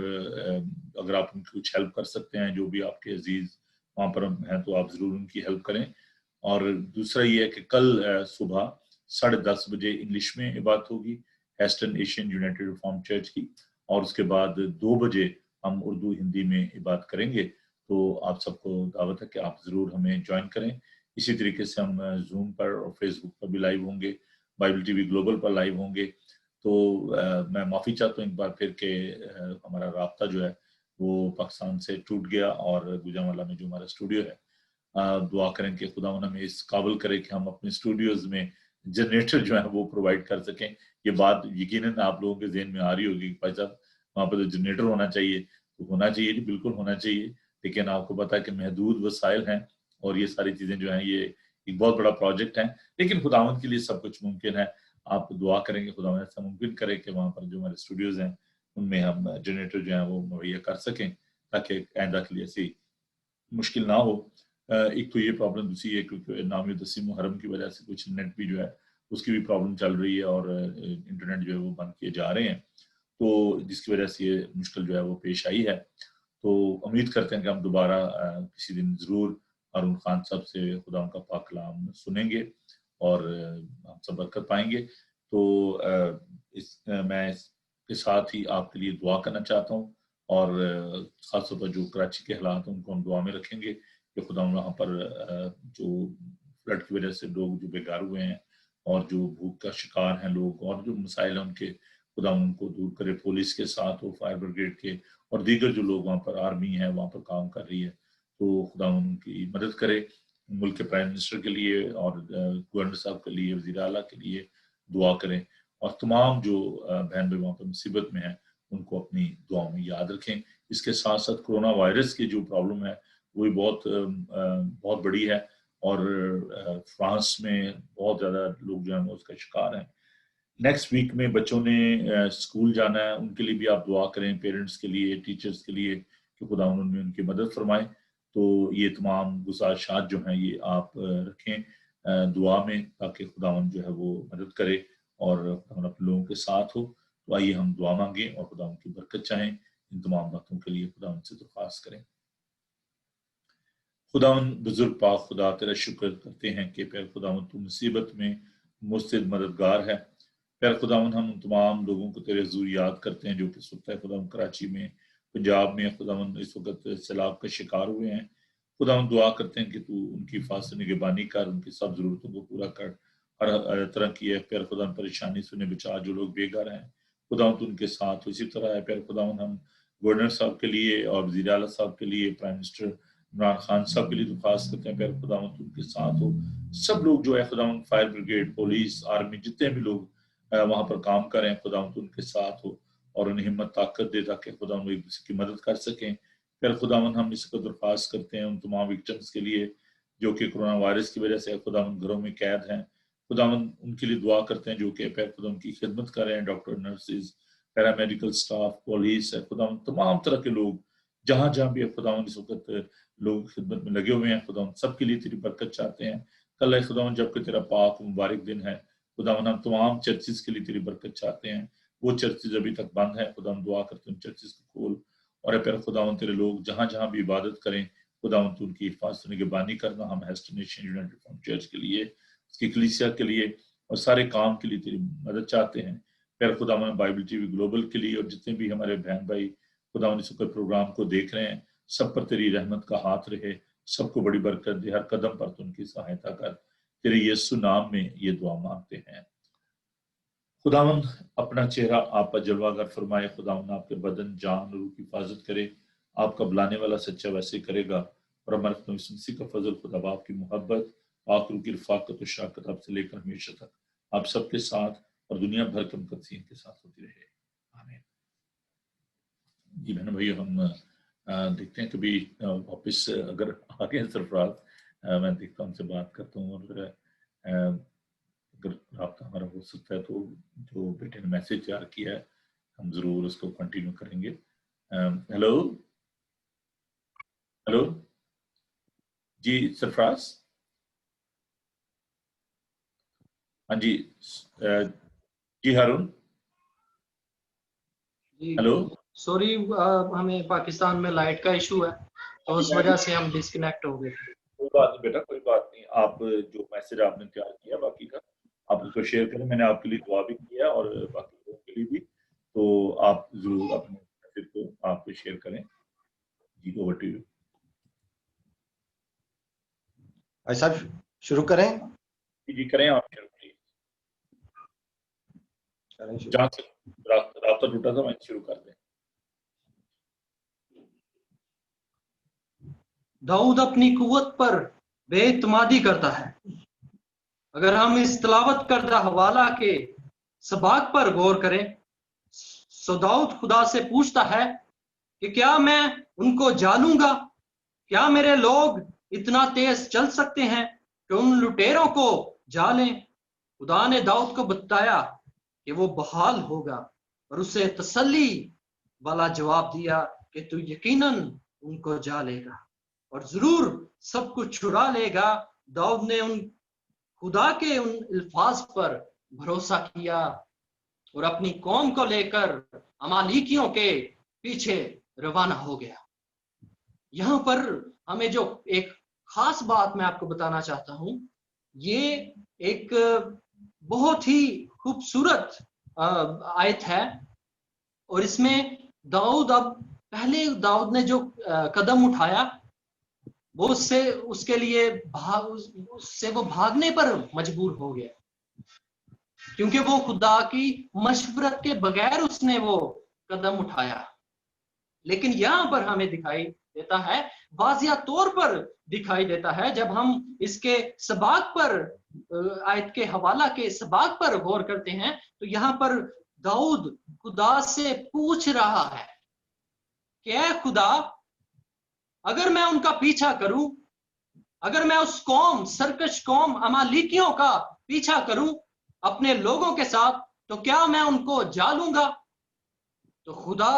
اگر آپ ان کی کچھ ہیلپ کر سکتے ہیں, جو بھی آپ کے عزیز وہاں پر ہیں, تو آپ ضرور ان کی ہیلپ کریں. اور دوسرا یہ ہے کہ کل صبح 10:30 بجے انگلش میں عبادت ہوگی ہیسٹن ایشین یونائٹڈ ریفارم چرچ کی, اور اس کے بعد 2 بجے ہم اردو ہندی میں عبادت کریں گے. تو آپ سب کو دعوت ہے کہ آپ ضرور ہمیں جوائن کریں. اسی طریقے سے ہم زوم پر اور فیس بک پر بھی لائیو ہوں گے, بائبل ٹی وی گلوبل پر لائیو ہوں گے. تو میں معافی چاہتا ہوں ایک بار پھر کہ ہمارا رابطہ جو ہے وہ پاکستان سے ٹوٹ گیا, اور گوجرانوالہ میں جو ہمارا اسٹوڈیو ہے, دعا کریں کہ خدا ہمیں اس قابل کرے کہ ہم اپنے اسٹوڈیوز میں جنریٹر جو ہے وہ پرووائڈ کر سکیں. یہ بات یقیناً آپ لوگوں کے ذہن میں آ رہی ہوگی کہ بھائی صاحب وہاں پہ تو جنریٹر ہونا چاہیے. تو ہونا چاہیے جی, بالکل ہونا چاہیے, لیکن آپ کو پتا ہے کہ محدود وسائل ہیں, اور یہ ساری چیزیں جو ہیں یہ ایک بہت بڑا پروجیکٹ ہے, لیکن خداوند کے لیے سب کچھ ممکن ہے. آپ دعا کریں کہ خداوند ایسا ممکن کرے کہ وہاں پر جو ہمارے اسٹوڈیوز ہیں ان میں ہم جنریٹر جو ہیں وہ مہیا کر سکیں, تاکہ آئندہ کے لیے ایسی مشکل نہ ہو. ایک تو یہ پرابلم دوسری ہے کیونکہ نامی تسیم محرم کی وجہ سے کچھ نیٹ بھی جو ہے اس کی بھی پرابلم چل رہی ہے, اور انٹرنیٹ جو ہے وہ بند کیے جا رہے ہیں, تو جس کی وجہ سے یہ مشکل جو ہے وہ پیش آئی ہے. تو امید کرتے ہیں کہ ہم دوبارہ کسی دن ضرور ہارون خان صاحب سے خدا ان کا پاک کلام سنیں گے, اور ہم سب برکت پائیں گے. تو میں اس کے ساتھ ہی آپ کے لیے دعا کرنا چاہتا ہوں, اور خاص طور پر جو کراچی کے حالات ہیں ان کو ہم دعا میں رکھیں گے کہ خدا وہاں پر جو فلڈ کی وجہ سے لوگ جو بیکار ہوئے ہیں, اور جو بھوک کا شکار ہیں لوگ, اور جو مسائل ہیں ان کے, خدا ان کو دور کرے. پولیس کے ساتھ وہ فائر بریگیڈ کے اور دیگر جو لوگ وہاں پر آرمی ہے وہاں پر کام کر رہی ہے, تو خدا ان کی مدد کرے. ملک کے پرائم منسٹر کے لیے اور گورنر صاحب کے لیے, وزیر اعلیٰ کے لیے دعا کریں, اور تمام جو بہن بھائی وہاں پر مصیبت میں ہیں ان کو اپنی دعاؤں میں یاد رکھیں. اس کے ساتھ ساتھ کرونا وائرس کی جو پرابلم ہے وہ بھی بہت بڑی ہے, اور فرانس میں بہت زیادہ لوگ جو ہیں اس کا شکار ہیں. نیکسٹ ویک میں بچوں نے اسکول جانا ہے, ان کے لیے بھی آپ دعا کریں, پیرنٹس کے لیے, ٹیچرز کے لیے, کہ خدا ان کی مدد فرمائے. تو یہ تمام گزارشات جو ہیں یہ آپ رکھیں دعا میں, تاکہ خداوند جو ہے وہ مدد کرے اور خداوند اپنے لوگوں کے ساتھ ہو. تو آئیے ہم دعا مانگیں اور خداوند کی برکت چاہیں. ان تمام باتوں کے لیے خداوند سے درخواست کریں. खुदावन बुजुर्ग पाक खुदा तेरा शुक्र करते हैं कि प्यार खुदावन तू मुसीबत में मुस्तैद मददगार है। प्यार खुदावन हम तमाम लोगों को तेरे हुजूर याद करते हैं जो कि इस वक्त खुदावन कराची में, पंजाब में खुदावन इस वक्त सैलाब का शिकार हुए हैं। खुदावन दुआ करते हैं कि तू उनकी हिफाजत निगहबानी कर, उनकी सब जरूरतों को पूरा कर, हर तरह की है प्यार खुदावन परेशानी से उन्हें बचा, जो लोग बेघर हैं खुदावन तू उनके साथ हो। इसी तरह है प्यार खुदावन हम गवर्नर साहब के लिए और वज़ीर आला साहब के लिए, प्राइम मिनिस्टर इमरान खान साहब के लिए दरख्वास्त करते हैं प्यार खुदावन तू उनके साथ हो। सब लोग जो है खुदावन फायर ब्रिगेड, पुलिस, आर्मी, जितने भी लोग वहां पर काम कर रहे हैं खुदावन तू उनके साथ हो और उन्हें हिम्मत ताकत दे ताकि खुदावन वो एक दूसरे की मदद कर सकें। फिर खुदावन हम इसको दरख्वास्त करते हैं उन तमाम विक्टिम्स के लिए जो कि कोरोना वायरस की वजह से खुदावन घरों में कैद हैं। खुदावन उनके लिए दुआ करते हैं जो कि फिर खुदा उनकी खिदमत कर रहे हैं, doctor, nurses, paramedical staff, police है खुदावन, तमाम तरह के लोग जहाँ जहाँ भी है खुदावन इस वक्त लोग खिदमत में लगे हुए हैं। खुदावन सबके लिए तेरी बरकत चाहते हैं। कल है खुदावन जबकि तेरा पाक मुबारक दिन है खुदावन हम तमाम चर्चिस के लिए तेरी बरकत चाहते हैं। वो चर्चिस अभी तक बंद है खुदावन दुआ करते हैं चर्चिस को खोल और फिर खुदावन तेरे लोग जहाँ जहाँ भी इबादत करें खुदावन तू उनकी हिफाजत निगहबानी करना। हम Hester nation United from church के लिए, उसकी कलीसिया के लिए और सारे काम के लिए तेरी मदद चाहते हैं। फिर खुदावन बाइबल टीवी ग्लोबल के लिए और जितने भी हमारे बहन भाई खुदावन इस प्रोग्राम को देख रहे हैं सब पर तेरी रहमत का हाथ रहे, सबको बड़ी बरकत दे, हर कदम पर तू उनकी सहायता कर। तेरे यीशु नाम में ये दुआ मांगते हैं। खुदावन अपना चेहरा आप पर जलवागर फरमाए, खुदावन आपके बदन, जान, रूह की हिफाजत करे। आपका बुलाने वाला सच्चा वैसे करेगा और हमारे खुदा यीशु मसीह का फजल, खुदा बाप की मोहब्बत, पाक रूह की रफ़ाक़त और शफ़क़त आप से लेकर हमेशा तक आप सबके साथ और दुनिया भर के मुक़द्दसीन के साथ होती रहे। आमीन। जी बहन भाई, हम देखते हैं कभी वापस अगर आगे सरफराज मैं देखता हूँ, उनसे बात करता हूँ और अगर राब्ता हमारा हो सकता है तो जो बेटे ने मैसेज तैयार किया है हम जरूर उसको कंटिन्यू करेंगे। हेलो हेलो जी सरफराज। हाँ जी जी हारून। हेलो सॉरी, हमें पाकिस्तान में लाइट का इशू है तो उस वजह से हम डिस्कनेक्ट हो गए। कोई बात नहीं बेटा, कोई बात नहीं। आप जो मैसेज आपने तैयार किया बाकी का आप उसको शेयर करें। मैंने आपके लिए दुआ भी किया और बाकी लोगों के लिए भी, तो आप जरूर अपने मैसेज को आप शेयर करें। जी ओवर टू यू। भाई साहब शुरू करें? जी करें आप शुरू प्लीज। जहाँ से रास्ता टूटा था वहीं शुरू कर दें। दाऊद अपनी कुव्वत पर बेइत्मादी करता है। अगर हम इस तिलावत करदा हवाला के सबाक पर गौर करें, सो दाऊद खुदा से पूछता है कि क्या मैं उनको जानूंगा? क्या मेरे लोग इतना तेज चल सकते हैं कि उन लुटेरों को जालें? खुदा ने दाऊद को बताया कि वो बहाल होगा और उसे तसल्ली वाला जवाब दिया कि तू यकीनन उनको जालेगा और जरूर सब कुछ छुड़ा लेगा। दाऊद ने उन खुदा के उन अल्फाज पर भरोसा किया और अपनी कौम को लेकर अमालिकियों के पीछे रवाना हो गया। यहाँ पर हमें जो एक खास बात मैं आपको बताना चाहता हूं, ये एक बहुत ही खूबसूरत आयत है और इसमें दाऊद, अब पहले दाऊद ने जो कदम उठाया वो उसके लिए उससे वो भागने पर मजबूर हो गया क्योंकि वो खुदा की मशवरत के बगैर उसने वो कदम उठाया। लेकिन यहाँ पर हमें दिखाई देता है, वाजिया तौर पर दिखाई देता है, जब हम इसके सबाक पर आयत के हवाला के सबाक पर गौर करते हैं तो यहाँ पर दाऊद खुदा से पूछ रहा है कि ऐ खुदा, अगर मैं उनका पीछा करूं, अगर मैं उस कौम, सरकश कौम अमालिकियों का पीछा करूं अपने लोगों के साथ, तो क्या मैं उनको जालूंगा? तो खुदा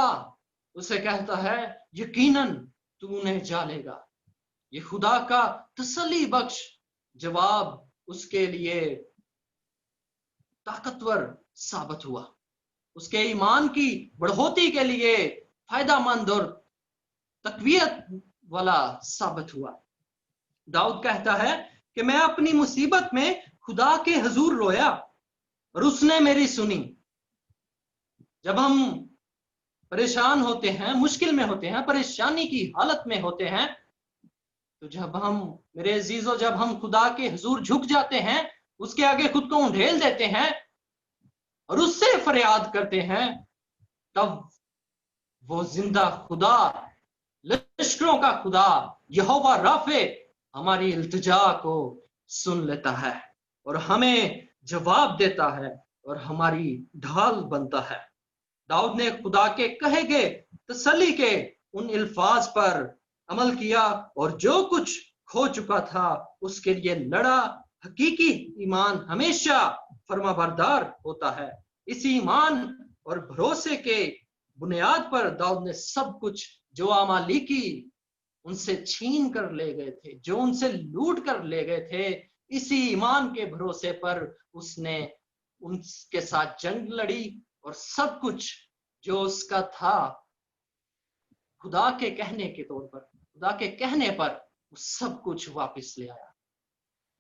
उसे कहता है यकीनन तू उन्हें जालेगा। ये खुदा का तसल्ली बख्श जवाब उसके लिए ताकतवर साबित हुआ, उसके ईमान की बढ़ोतरी के लिए फायदामंद और तकवीयत वाला साबित हुआ। दाऊद कहता है कि मैं अपनी मुसीबत में खुदा के हुजूर रोया और उसने मेरी सुनी। जब हम परेशान होते हैं, मुश्किल में होते हैं, परेशानी की हालत में होते हैं, तो जब हम, मेरे अजीजों, जब हम खुदा के हुजूर झुक जाते हैं, उसके आगे खुद को उंडेल देते हैं और उससे फरियाद करते हैं, तब वो जिंदा खुदा, लश्करों का खुदा यहोवा राफे हमारी इल्तिजा को सुन लेता है और हमें जवाब देता है और हमारी ढाल बनता है। दाऊद ने खुदा के कहे गए तसल्ली के उन अल्फाज पर अमल किया और जो कुछ खो चुका था उसके लिए लड़ा। हकीकी ईमान हमेशा फरमाबरदार होता है। इसी ईमान और भरोसे के बुनियाद पर दाऊद ने सब कुछ जो अमालेकी उनसे छीन कर ले गए थे, जो उनसे लूट कर ले गए थे, इसी ईमान के भरोसे पर उसने उनके साथ जंग लड़ी और सब कुछ जो उसका था खुदा के कहने के तौर पर, खुदा के कहने पर वो सब कुछ वापस ले आया।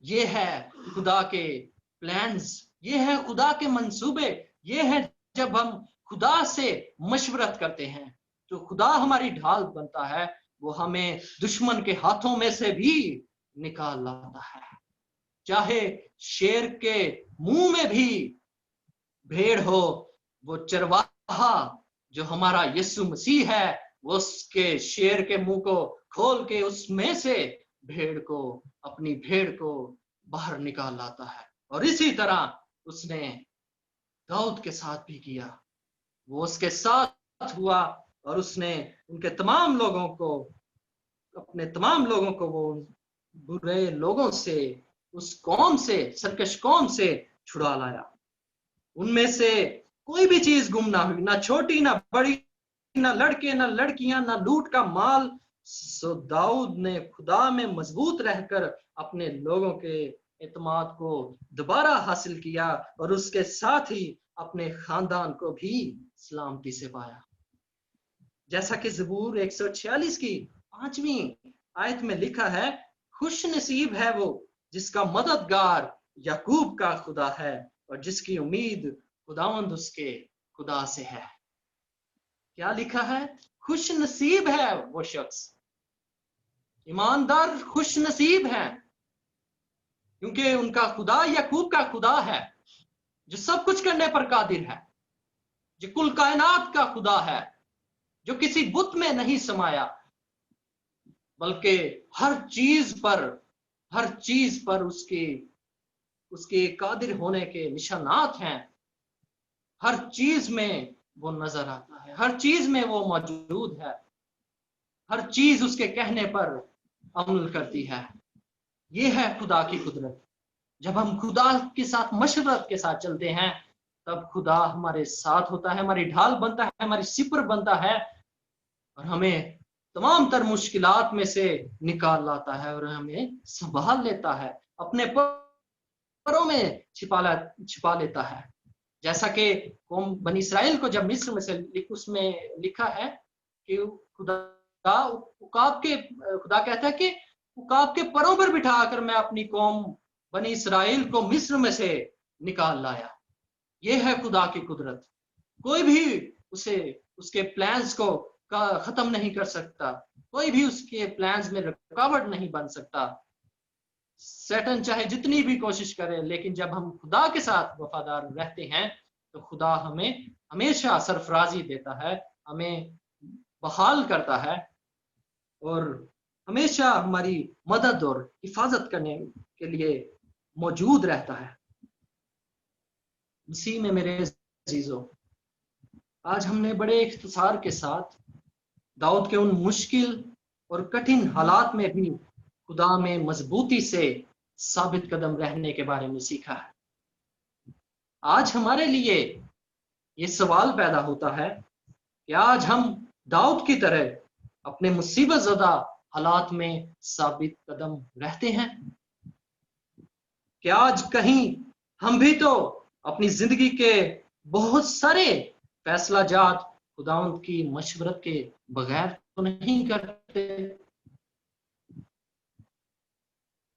ये है खुदा के प्लान्स, ये है खुदा के मंसूबे, ये है जब हम खुदा से मशवरत करते हैं तो खुदा हमारी ढाल बनता है, वो हमें दुश्मन के हाथों में से भी निकाल लाता है। चाहे शेर के मुंह में भी भेड़ हो, वो चरवाहा जो हमारा यीशु मसीह है, वो उसके शेर के मुंह को खोल के उसमें से भेड़ को, अपनी भेड़ को बाहर निकाल लाता है। और इसी तरह उसने दाऊद के साथ भी किया। वो उसके साथ हुआ और उसने उनके तमाम लोगों को, अपने तमाम लोगों को वो बुरे लोगों से, उस कौम से, सरकश कौम से छुड़ा लाया। उनमें से कोई भी चीज गुम ना हुई, ना छोटी ना बड़ी, ना लड़के ना लड़कियां, ना लूट का माल। सो दाऊद ने खुदा में मजबूत रहकर अपने लोगों के एतमाद को दोबारा हासिल किया और उसके साथ ही अपने खानदान को भी सलामती से पाया। जैसा कि ज़बूर 146 की 5वीं आयत में लिखा है, खुश नसीब है वो जिसका मददगार याकूब का खुदा है और जिसकी उम्मीद खुदावंद उसके खुदा से है। क्या लिखा है? खुश नसीब है वो शख्स, ईमानदार खुश नसीब है, क्योंकि उनका खुदा याकूब का खुदा है जो सब कुछ करने पर कादिर है, जो कुल कायनात का खुदा है, जो किसी बुत में नहीं समाया, बल्कि हर चीज पर उसके कादिर होने के निशानात हैं। हर चीज में वो नजर आता है, हर चीज में वो मौजूद है, हर चीज उसके कहने पर अमल करती है। ये है खुदा की कुदरत। जब हम खुदा के साथ मशवरत के साथ चलते हैं तब खुदा हमारे साथ होता है, हमारी ढाल बनता है, हमारी सिपर बनता है और हमें तमाम तर मुश्किलात में से निकाल लाता है और हमें संभाल लेता है, अपने परों में छिपा लेता है। जैसा कि कौम बनी इस्राएल को जब मिस्र में से, उसमें लिखा है कि खुदा कहता है कि उकाब के परों पर बिठाकर मैं अपनी कौम बनी इस्राएल को मिस्र में से निकाल लाया। ये है खुदा की कुदरत। कोई भी उसके प्लान्स को खत्म नहीं कर सकता, कोई भी उसके प्लान्स में रुकावट नहीं बन सकता। शैतान चाहे जितनी भी कोशिश करे, लेकिन जब हम खुदा के साथ वफादार रहते हैं तो खुदा हमें हमेशा सरफराजी देता है, हमें बहाल करता है और हमेशा हमारी मदद और हिफाजत करने के लिए मौजूद रहता है। मसीह में मेरे अजीजों, आज हमने बड़े इख्तिसार के साथ दाऊद के उन मुश्किल और कठिन हालात में भी खुदा में मजबूती से साबित कदम रहने के बारे में सीखा है। आज हमारे लिए ये सवाल पैदा होता है कि आज हम दाऊद की तरह अपने मुसीबत ज़दा हालात में साबित कदम रहते हैं? क्या आज कहीं हम भी तो अपनी जिंदगी के बहुत सारे फैसला जात खुदावंद की मशवरत के बगैर तो नहीं करते?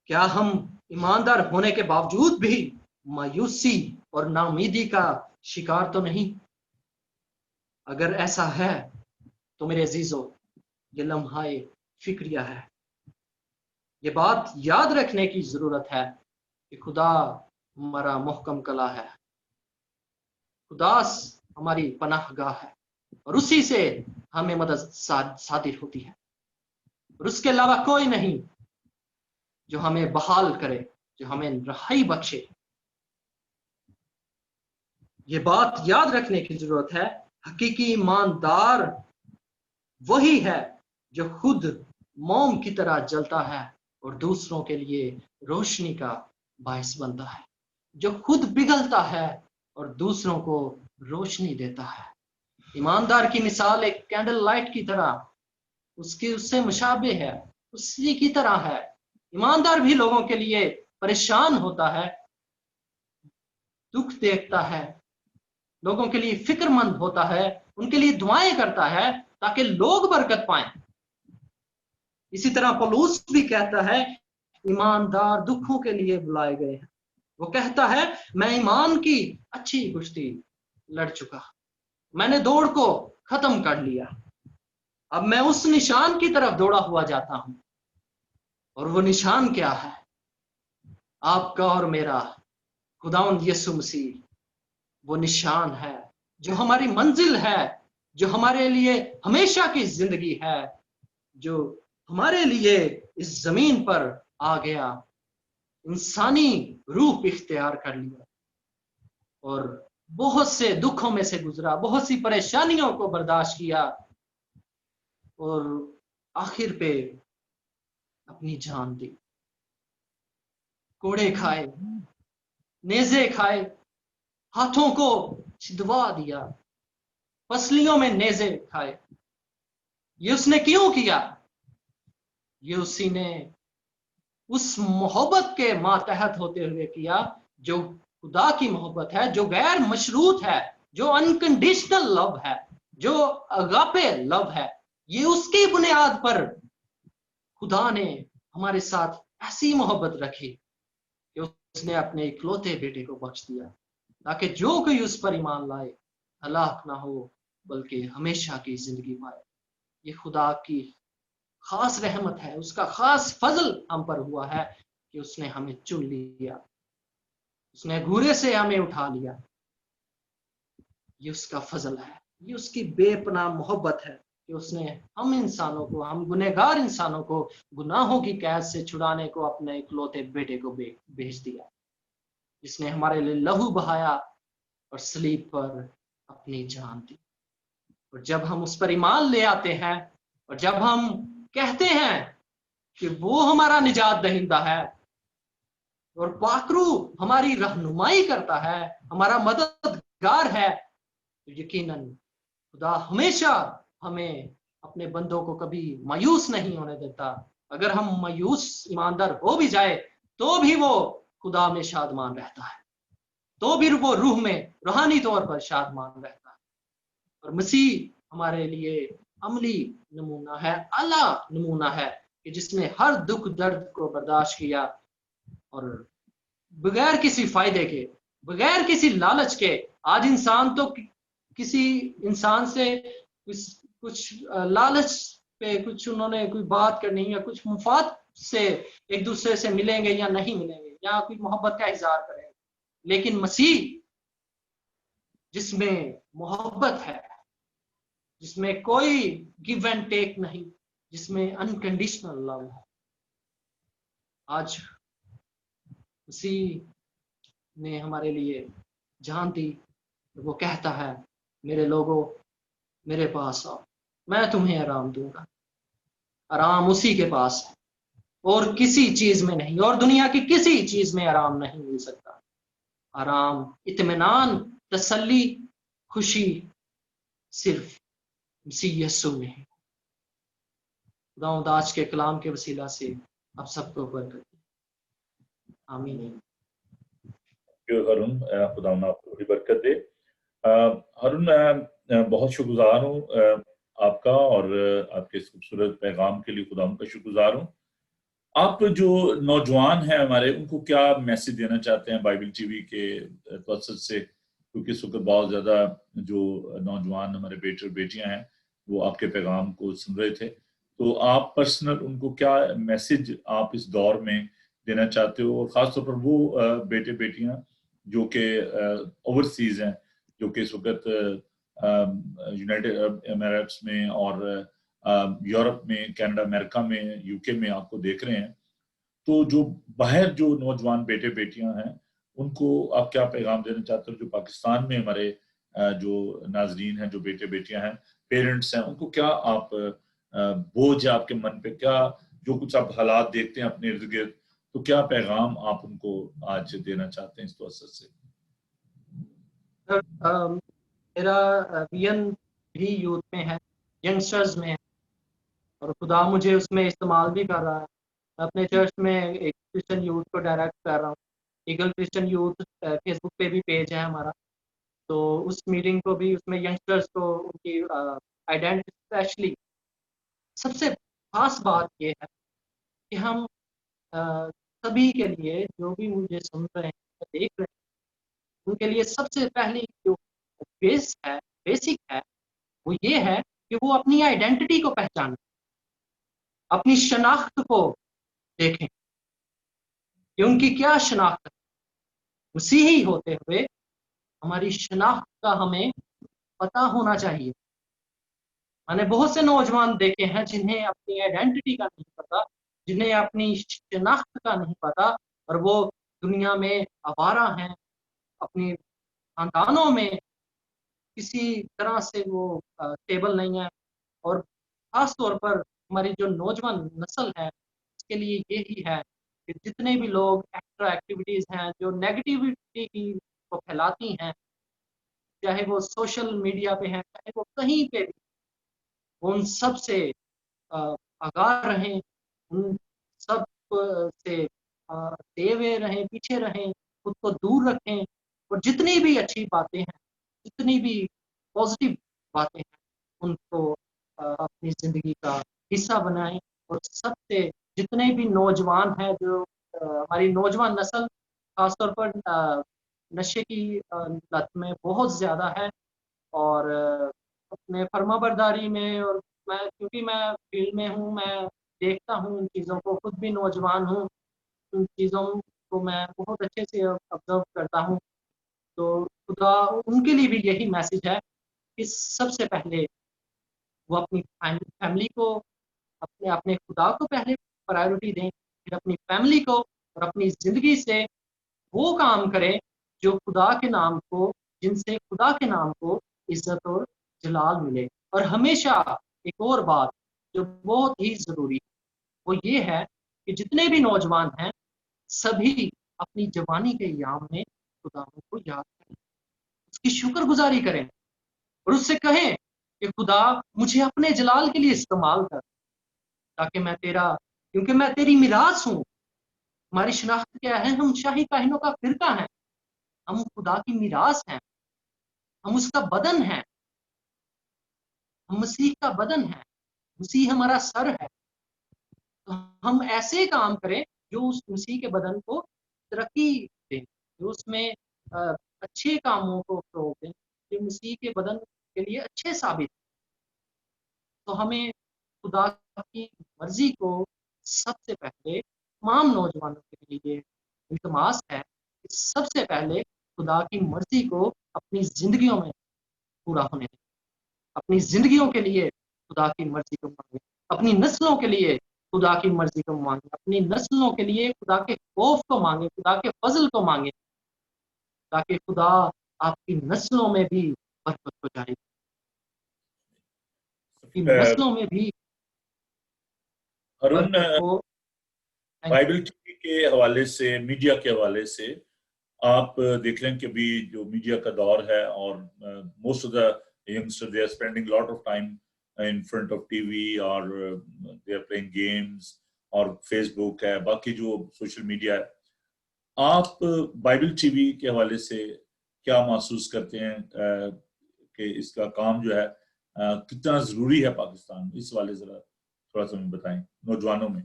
کیا ہم ایماندار ہونے کے باوجود بھی مایوسی اور ناامیدی کا شکار تو نہیں؟ اگر ایسا ہے تو میرے عزیزو یہ لمحہ فکریہ ہے. یہ بات یاد رکھنے کی ضرورت ہے کہ خدا ہمارا محکم کلا ہے، خدا ہماری پناہ گاہ ہے، اور اسی سے ہمیں مدد صادر ہوتی ہے، اور اس کے علاوہ کوئی نہیں جو ہمیں بحال کرے، جو ہمیں رہائی بخشے. یہ بات یاد رکھنے کی ضرورت ہے، حقیقی ایماندار وہی ہے جو خود موم کی طرح جلتا ہے اور دوسروں کے لیے روشنی کا باعث بنتا ہے، جو خود پگھلتا ہے اور دوسروں کو روشنی دیتا ہے. ایماندار کی مثال ایک کینڈل لائٹ کی طرح اس سے مشابہ ہے، اسی کی طرح ہے. ایماندار بھی لوگوں کے لیے پریشان ہوتا ہے، دکھ دیکھتا ہے، لوگوں کے لیے فکر مند ہوتا ہے، ان کے لیے دعائیں کرتا ہے تاکہ لوگ برکت پائیں. اسی طرح پولس بھی کہتا ہے ایماندار دکھوں کے لیے بلائے گئے ہیں. وہ کہتا ہے میں ایمان کی اچھی کشتی لڑ چکا، میں نے دوڑ کو ختم کر لیا، اب میں اس نشان کی طرف دوڑا ہوا جاتا ہوں. اور وہ نشان کیا ہے؟ آپ کا اور میرا خداوند یسوع مسیح وہ نشان ہے جو ہماری منزل ہے، جو ہمارے لیے ہمیشہ کی زندگی ہے، جو ہمارے لیے اس زمین پر آ گیا، انسانی روح اختیار کر لیا اور بہت سے دکھوں میں سے گزرا، بہت سی پریشانیوں کو برداشت کیا اور آخر پہ اپنی جان دی. کوڑے کھائے، نیزے کھائے، ہاتھوں کو چھدوا دیا، پسلیوں میں نیزے کھائے. یہ اس نے کیوں کیا؟ یہ اسی نے اس محبت کے ماتحت ہوتے ہوئے کیا جو خدا کی محبت ہے، جو غیر مشروط ہے، جو انکنڈیشنل لو ہے، جو اگاپے لو ہے. یہ اس کی بنیاد پر خدا نے ہمارے ساتھ ایسی محبت رکھی کہ اس نے اپنے اکلوتے بیٹے کو بخش دیا تاکہ جو کوئی اس پر ایمان لائے ہلاک نہ ہو بلکہ ہمیشہ کی زندگی پائے. یہ خدا کی خاص رحمت ہے، اس کا خاص فضل ہم پر ہوا ہے کہ اس نے ہمیں چن لیا، اس نے گھورے سے ہمیں اٹھا لیا. یہ اس کا فضل ہے، یہ اس کی بے پناہ محبت ہے کہ اس نے ہم انسانوں کو، ہم گنہگار انسانوں کو گناہوں کی قید سے چھڑانے کو اپنے اکلوتے بیٹے کو بھیج دیا، جس نے ہمارے لیے لہو بہایا اور صلیب پر اپنی جان دی. اور جب ہم اس پر ایمان لے آتے ہیں اور جب ہم کہتے ہیں کہ وہ ہمارا نجات دہندہ ہے اور پاکرو ہماری رہنمائی کرتا ہے، ہمارا مددگار ہے، تو یقیناً خدا ہمیشہ ہمیں اپنے بندوں کو کبھی مایوس نہیں ہونے دیتا. اگر ہم مایوس ایماندار ہو بھی جائے تو بھی وہ خدا میں شادمان رہتا ہے، تو بھی وہ روح میں روحانی طور پر شادمان رہتا ہے. اور مسیح ہمارے لیے عملی نمونہ ہے، اعلیٰ نمونہ ہے کہ جس نے ہر دکھ درد کو برداشت کیا اور بغیر کسی فائدے کے، بغیر کسی لالچ کے. آج انسان تو کسی انسان سے کچھ لالچ پہ کچھ انہوں نے کوئی بات کرنی یا کچھ مفاد سے ایک دوسرے سے ملیں گے یا نہیں ملیں گے یا کوئی محبت کا اظہار کریں گے. لیکن مسیح جس میں محبت ہے، جس میں کوئی گیو اینڈ ٹیک نہیں، جس میں انکنڈیشنل لو ہے، آج مسیح نے ہمارے لیے جان دی. وہ کہتا ہے میرے لوگوں میرے پاس آؤ، میں تمہیں آرام دوں گا. آرام اسی کے پاس ہے اور کسی چیز میں نہیں، اور دنیا کی کسی چیز میں آرام نہیں مل سکتا. آرام، اطمینان، تسلی، خوشی صرف مسیح یسوع میں ہے. خداوند آج کے کلام کے وسیلہ سے آپ سب کو برکت دے. آمین. ہارون، خداوند آپ کو بھی برکت دے. ہارون، میں بہت شکر گزار ہوں آپ کا اور آپ کے اس خوبصورت پیغام کے لیے خداوند کا شکر گزار ہوں. آپ جو نوجوان ہیں ہمارے ان کو کیا میسج دینا چاہتے ہیں بائبل ٹی وی کے توسط سے، کیونکہ اس وقت بہت زیادہ جو نوجوان ہمارے بیٹے اور بیٹیاں ہیں وہ آپ کے پیغام کو سن رہے تھے، تو آپ پرسنل ان کو کیا میسج آپ اس دور میں دینا چاہتے ہو، اور خاص طور پر وہ بیٹے بیٹیاں جو کہ اوورسیز ہیں، جو کہ اس وقت یونائٹڈ عرب اماراتس میں اور یورپ میں، کینیڈا، امریکہ میں، یو کے میں آپ کو دیکھ رہے ہیں، تو جو باہر جو نوجوان بیٹے بیٹیاں ہیں ان کو آپ کیا پیغام دینا چاہتے ہو، جو پاکستان میں ہمارے جو ناظرین ہیں، جو بیٹے بیٹیاں ہیں، پیرنٹس ہیں، ان کو کیا آپ بوجھ ہے آپ کے من پہ، کیا جو کچھ آپ حالات دیکھتے ہیں اپنے ارد گرد، تو کیا پیغام آپ ان کو آج دینا چاہتے ہیں اس توسط سے؟ میرا وین بھی یوتھ میں ہے، ینگسٹرز میں ہے، اور خدا مجھے اس میں استعمال بھی کر رہا ہے. میں اپنے چرچ میں ایک کرسچن یوتھ کو ڈائریکٹ کر رہا ہوں. ایگل کرسچن یوتھ فیس بک پہ بھی پیج ہے ہمارا، تو اس میٹنگ کو بھی اس میں ینگسٹرز کو ان کی آئیڈینٹی، اسپیشلی سب سے خاص بات یہ ہے کہ ہم سبھی کے لیے، جو بھی مجھے سن رہے ہیں، دیکھ رہے ہیں، ان کے لیے سب سے پہلی جو بیسک ہے وہ یہ ہے کہ وہ اپنی آئیڈینٹی کو پہچانیں، اپنی شناخت کو دیکھیں کہ ان کی کیا شناخت ہے. مسیحی ہوتے ہوئے ہماری شناخت کا ہمیں پتہ ہونا چاہیے. میں نے بہت سے نوجوان دیکھے ہیں جنہیں اپنی آئیڈینٹی کا نہیں پتا، جنہیں اپنی شناخت کا نہیں پتا، اور وہ دنیا میں آوارہ ہیں، اپنی خاندانوں میں کسی طرح سے وہ اسٹیبل نہیں ہے. اور خاص طور پر ہماری جو نوجوان نسل ہے اس کے لیے یہی ہے کہ جتنے بھی لوگ ایکسٹرا ایکٹیویٹیز ہیں جو نیگیٹیوٹی کی کو پھیلاتی ہیں، چاہے وہ سوشل میڈیا پہ ہیں، چاہے وہ کہیں پہ بھی، ان سب سے آگاہ رہیں، ان سب سے دے ہوئے رہیں، پیچھے رہیں، خود کو دور رکھیں، اور جتنی بھی اچھی باتیں ہیں، جتنی بھی پازیٹیو باتیں ہیں، ان کو اپنی زندگی کا حصہ بنائیں. اور سب سے جتنے بھی نوجوان ہیں، جو ہماری نوجوان نسل خاص طور پر نشے کی لت میں بہت زیادہ ہے، اور اپنے فرما برداری میں، اور میں کیونکہ میں فیلڈ میں ہوں، میں دیکھتا ہوں ان چیزوں کو، خود بھی نوجوان ہوں، ان چیزوں کو میں بہت اچھے سے آبزرو کرتا ہوں. تو خدا ان کے لیے بھی یہی میسج ہے کہ سب سے پہلے وہ اپنی فیملی کو، اپنے خدا کو پہلے پرائیورٹی دیں، پھر اپنی فیملی کو، اور اپنی زندگی سے وہ کام کریں جو خدا کے نام کو، جن سے خدا کے نام کو عزت اور جلال ملے. اور ہمیشہ ایک اور بات جو بہت ہی ضروری ہے وہ یہ ہے کہ جتنے بھی نوجوان ہیں سبھی اپنی جوانی کے ایام میں خدا کو یاد کریں، اس کی شکر گزاری کریں، اور اس سے کہیں کہ خدا مجھے اپنے جلال کے لیے استعمال کر، تاکہ میں تیرا، کیونکہ میں تیری میراث ہوں. ہماری شناخت کیا ہے؟ ہم شاہی کاہنوں کا فرقہ ہیں، ہم خدا کی میراث ہیں، ہم اس کا بدن ہیں، ہم مسیح کا بدن ہیں، مسیح ہمارا سر ہے. تو ہم ایسے کام کریں جو اس مسیح کے بدن کو ترقی دیں، جو اس میں اچھے کاموں کو فروغ دیں، جو مسیح کے بدن کے لیے اچھے ثابت. تو ہمیں خدا کی مرضی کو سب سے پہلے، تمام نوجوانوں کے لیے التماس ہے کہ سب سے پہلے خدا کی مرضی کو اپنی زندگیوں میں پورا ہونے دیں، اپنی زندگیوں کے لیے خدا کی مرضی کو مانگیں، اپنی نسلوں کے لیے خدا کی مرضی کو مانگیں، اپنی نسلوں کے لیے خدا کے خوف کو مانگیں، خدا کے فضل کو مانگیں، تاکہ خدا آپ کی نسلوں میں بھی برکت ہو جائے، نسلوں میں بھی ارون، برکت ہو. بائبل کے حوالے سے، میڈیا کے حوالے سے آپ دیکھ رہے ہیں کہ ابھی جو میڈیا کا دور ہے، اور most of the youngsters they are spending lot of time in front of TV, اور دے آر پلئنگ گیمز، اور فیس بک ہے، باقی جو سوشل میڈیا ہے. آپ بائبل ٹی وی کے حوالے سے کیا محسوس کرتے ہیں کہ اس کا کام جو ہے کتنا ضروری ہے پاکستان میں؟ اس والے ذرا تھوڑا سا ہمیں بتائیں، نوجوانوں میں.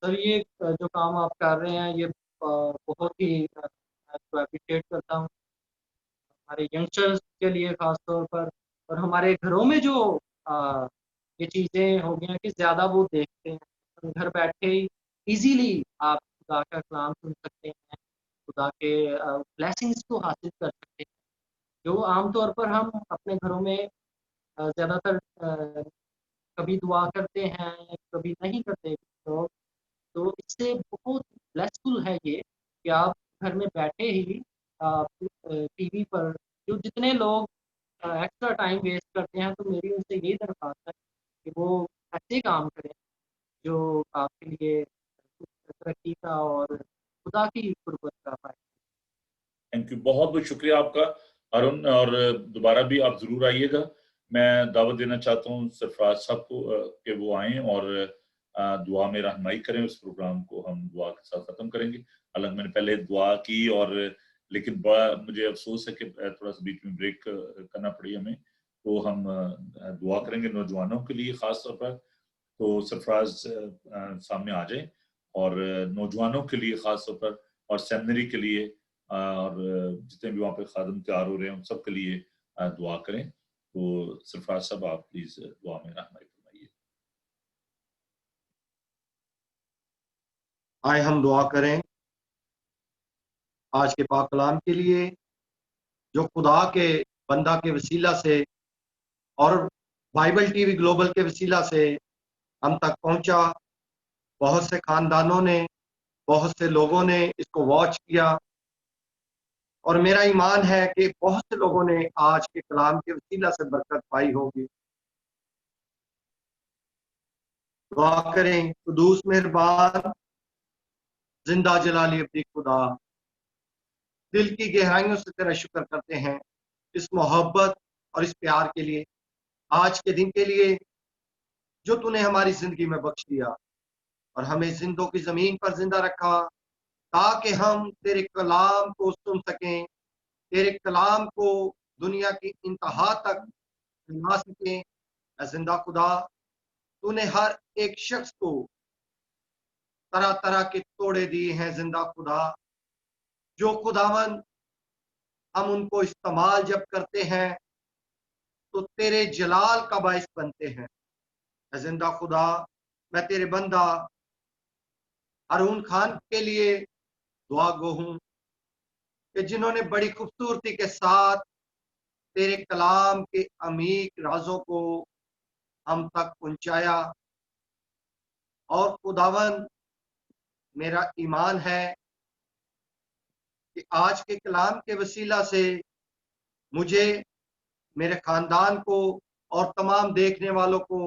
سر یہ جو کام آپ کر رہے ہیں یہ بہت ہی اپریشیٹ کرتا ہوں ہمارے ینگسٹرز کے لیے خاص طور پر، اور ہمارے گھروں میں جو یہ چیزیں ہو گئی ہیں کہ زیادہ وہ دیکھتے ہیں، گھر بیٹھے ہی ایزیلی آپ خدا کا کلام سن سکتے ہیں، خدا کے بلیسنگز کو حاصل کر سکتے ہیں، جو عام طور پر ہم اپنے گھروں میں زیادہ تر کبھی دعا کرتے ہیں کبھی نہیں کرتے، تو اس سے بہت بلیسفل ہے یہ کہ آپ گھر میں بیٹھے ہی ٹی وی پر جو جتنے لوگ ایکسٹرا ٹائم ویسٹ کرتے ہیں، تو میری ان سے یہی درخواست ہے کہ وہ ایسے کام کریں جو آپ کے لیے ترقی کا اور خدا کی قربت کا فائدہ۔ تھینک یو، بہت بہت شکریہ آپ کا ارون، اور دوبارہ بھی آپ ضرور آئیے گا۔ میں دعوت دینا چاہتا ہوں سرفراز صاحب کو کہ وہ آئیں اور دعا میں رہنمائی کریں۔ اس پروگرام کو ہم دعا کے ساتھ ختم کریں گے۔ حالانکہ میں نے پہلے دعا کی لیکن بڑا مجھے افسوس ہے کہ تھوڑا سا بیچ میں بریک کرنا پڑی ہمیں، تو ہم دعا کریں گے نوجوانوں کے لیے خاص طور پر۔ تو سرفراز سامنے آ جائیں اور نوجوانوں کے لیے خاص طور پر اور سیمنری کے لیے اور جتنے بھی وہاں پہ خادم تیار ہو رہے ہیں ان سب کے لیے دعا کریں۔ تو سرفراز صاحب آپ پلیز دعا میں رہنمائی فرمائیے۔ آئے ہم دعا کریں آج کے پاک کلام کے لیے جو خدا کے بندہ کے وسیلہ سے اور بائبل ٹی وی گلوبل کے وسیلہ سے ہم تک پہنچا۔ بہت سے خاندانوں نے، بہت سے لوگوں نے اس کو واچ کیا، اور میرا ایمان ہے کہ بہت سے لوگوں نے آج کے کلام کے وسیلہ سے برکت پائی ہوگی۔ دعا کریں قدوس مہربان زندہ جلالی ابدی خدا، دل کی گہرائیوں سے تیرا شکر کرتے ہیں اس محبت اور اس پیار کے لیے، آج کے دن کے لیے جو تو نے ہماری زندگی میں بخش دیا اور ہمیں زندوں کی زمین پر زندہ رکھا تاکہ ہم تیرے کلام کو سن سکیں، تیرے کلام کو دنیا کی انتہا تک لا سکیں۔ اے زندہ خدا، تو نے ہر ایک شخص کو طرح طرح کے توڑے دیے ہیں زندہ خدا، جو خداوند ہم ان کو استعمال جب کرتے ہیں تو تیرے جلال کا باعث بنتے ہیں۔ اے زندہ خدا، میں تیرے بندہ ارون خان کے لیے دعا گو ہوں کہ جنہوں نے بڑی خوبصورتی کے ساتھ تیرے کلام کے عمیق رازوں کو ہم تک پہنچایا، اور خداوند میرا ایمان ہے کہ آج کے کلام کے وسیلہ سے مجھے، میرے خاندان کو اور تمام دیکھنے والوں کو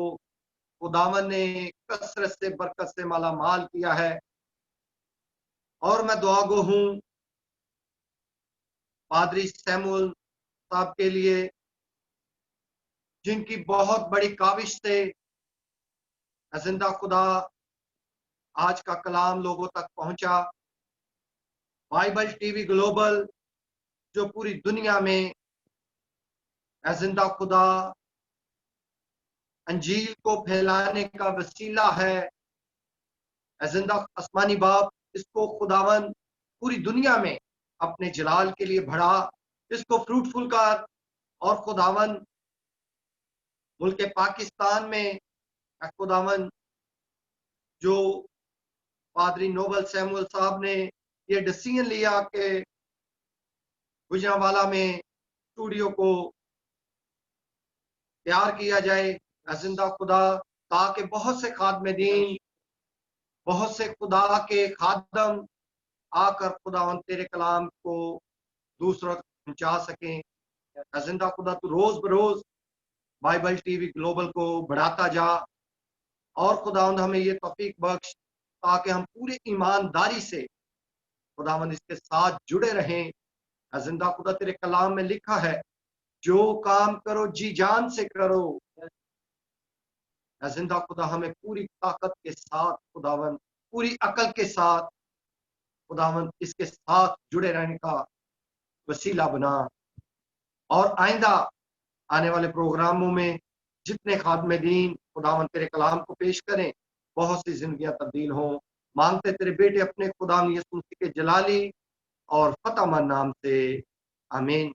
خداوند نے کثرت سے برکت سے مالا مال کیا ہے۔ اور میں دعا گو ہوں پادری سیمول صاحب کے لیے جن کی بہت بڑی کاوش سے زندہ خدا آج کا کلام لوگوں تک پہنچا۔ بائبل ٹی وی گلوبل جو پوری دنیا میں زندہ خدا انجیل کو پھیلانے کا وسیلہ ہے، زندہ آسمانی باپ اس کو خداوند پوری دنیا میں اپنے جلال کے لیے بڑھا، اس کو فروٹفل کر، اور خداوند ملک پاکستان میں خداوند جو پادری نوبل سیمول صاحب نے یہ ڈیسیژن لیا کہ گجرانوالہ میں اسٹوڈیو کو تیار کیا جائے، زندہ خدا تاکہ بہت سے خادم دین، بہت سے خدا کے خادم آ کر خداوند تیرے کلام کو دوسروں تک پہنچا سکیں۔ زندہ خدا تو روز بروز بائبل ٹی وی گلوبل کو بڑھاتا جا، اور خداوند ہمیں یہ توفیق بخش تاکہ ہم پوری ایمانداری سے خداوند اس کے ساتھ جڑے رہیں۔ زندہ خدا تیرے کلام میں لکھا ہے جو کام کرو جی جان سے کرو۔ زندہ خدا ہمیں پوری طاقت کے ساتھ خداوند، پوری عقل کے ساتھ خداوند اس کے ساتھ جڑے رہنے کا وسیلہ بنا، اور آئندہ آنے والے پروگراموں میں جتنے خادم دین خداوند تیرے کلام کو پیش کریں بہت سی زندگیاں تبدیل ہوں۔ मांगते तेरे बेटे अपने खुदा यीशु मसीह के जलाली और फतेहमंद नाम से, आमीन।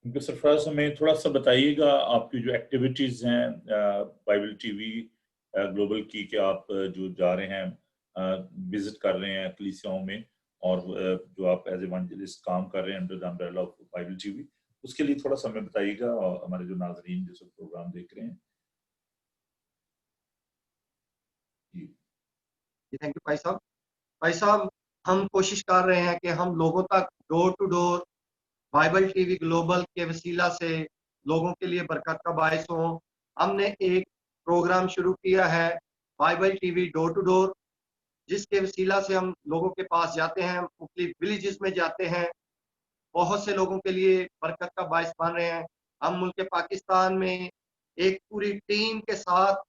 उनके सरफराज हमें थोड़ा सा बताइएगा आपकी जो एक्टिविटीज़ हैं बाइबल टीवी ग्लोबल की, कि आप जो जा रहे हैं विजिट कर रहे हैं कलीसियाओं में, और जो आप एज इवेंजलिस्ट काम कर रहे हैं under the umbrella of Bible TV, उसके लिए थोड़ा सा हमें बताइएगा, और हमारे जो नाज़रीन जो सब प्रोग्राम देख रहे हैं। थैंक यू भाई साहब। भाई साहब, हम कोशिश कर रहे हैं कि हम लोगों तक door to door Bible TV global के वसीला से लोगों के लिए बरकत का बायस हो। हमने एक प्रोग्राम शुरू किया है Bible TV door to door, जिसके वसीला से हम लोगों के पास जाते हैं, मुख्तलिफ विलेजेस में जाते हैं, बहुत से लोगों के लिए बरकत का बायस बन रहे हैं। हम मुल्क पाकिस्तान में एक पूरी टीम के साथ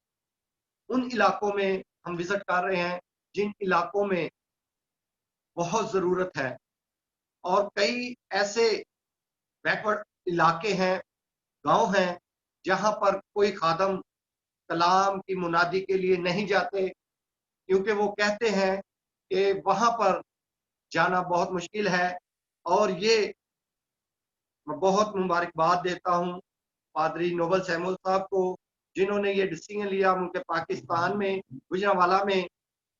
उन इलाकों में हम विजिट कर रहे हैं जिन इलाकों में बहुत ज़रूरत है, और कई ऐसे बैकवर्ड इलाके हैं, गांव हैं, जहां पर कोई खादम कलाम की मुनादी के लिए नहीं जाते, क्योंकि वो कहते हैं कि वहां पर जाना बहुत मुश्किल है। और ये मैं बहुत मुबारकबाद देता हूं पादरी नोबल सैमुअल साहब को, जिन्होंने ये डिसीजन लिया मुल्क पाकिस्तान में गुजरांवाला में,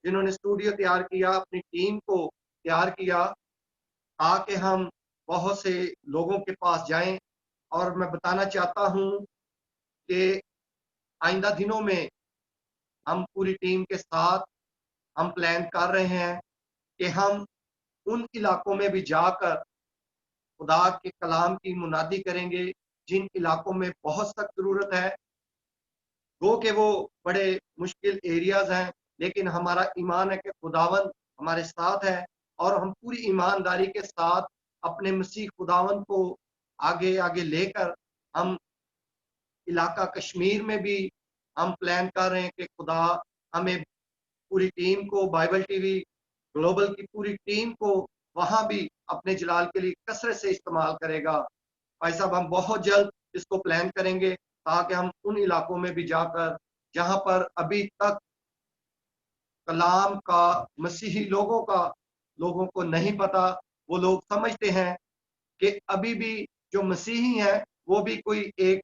जिन्होंने स्टूडियो तैयार किया, अपनी टीम को तैयार किया, ताकि हम बहुत से लोगों के पास जाएं। और मैं बताना चाहता हूं कि आइंदा दिनों में हम पूरी टीम के साथ हम प्लान कर रहे हैं कि हम उन इलाकों में भी जाकर खुदा के कलाम की मुनादी करेंगे जिन इलाकों में बहुत सख्त ज़रूरत है। गो के वो बड़े मुश्किल एरियाज हैं, लेकिन हमारा ईमान है कि खुदावंद हमारे साथ है, और हम पूरी ईमानदारी के साथ अपने मसीह खुदावंद को आगे आगे लेकर हम इलाका कश्मीर में भी हम प्लान कर रहे हैं कि खुदा हमें पूरी टीम को, बाइबल टीवी ग्लोबल की पूरी टीम को वहां भी अपने जलाल के लिए कसरत से इस्तेमाल करेगा। भाई साहब, हम बहुत जल्द इसको प्लान करेंगे ताकि हम उन इलाकों में भी जाकर जहां पर अभी तक कलाम का मसीही लोगों को नहीं पता, वो लोग समझते हैं कि अभी भी जो मसीही हैं वो भी कोई एक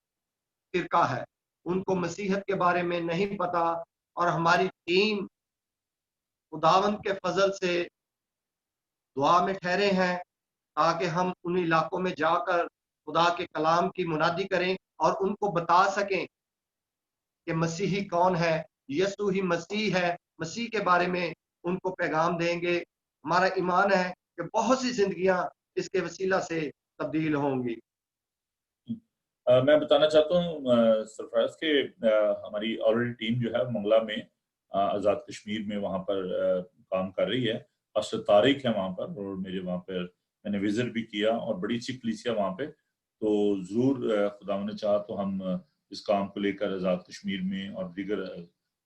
फिरका है, उनको मसीहत के बारे में नहीं पता। और हमारी टीम खुदावंद के फजल से दुआ में ठहरे हैं ताकि हम उन इलाकों में जाकर खुदा के कलाम की मुनादी करें और उनको बता सकें कि मसीही कौन है, यीशु ही मसीह है। मसीह के बारे में उनको पैगाम देंगे। हमारा ईमान है कि बहुत सी जिंदगियां इसके वसीला से तब्दील होंगी। मैं बताना चाहता हूँ सरफराज के हमारी ऑलरेडी टीम जो है मंगला में आज़ाद कश्मीर में वहाँ पर काम कर रही है। असर तारीख है वहाँ पर, और मेरे वहाँ पर मैंने विजिट भी किया, और बड़ी अच्छी कलीसिया वहाँ पे। तो ज़रूर खुदा ने चाहा तो हम इस काम को लेकर आज़ाद कश्मीर में और दीगर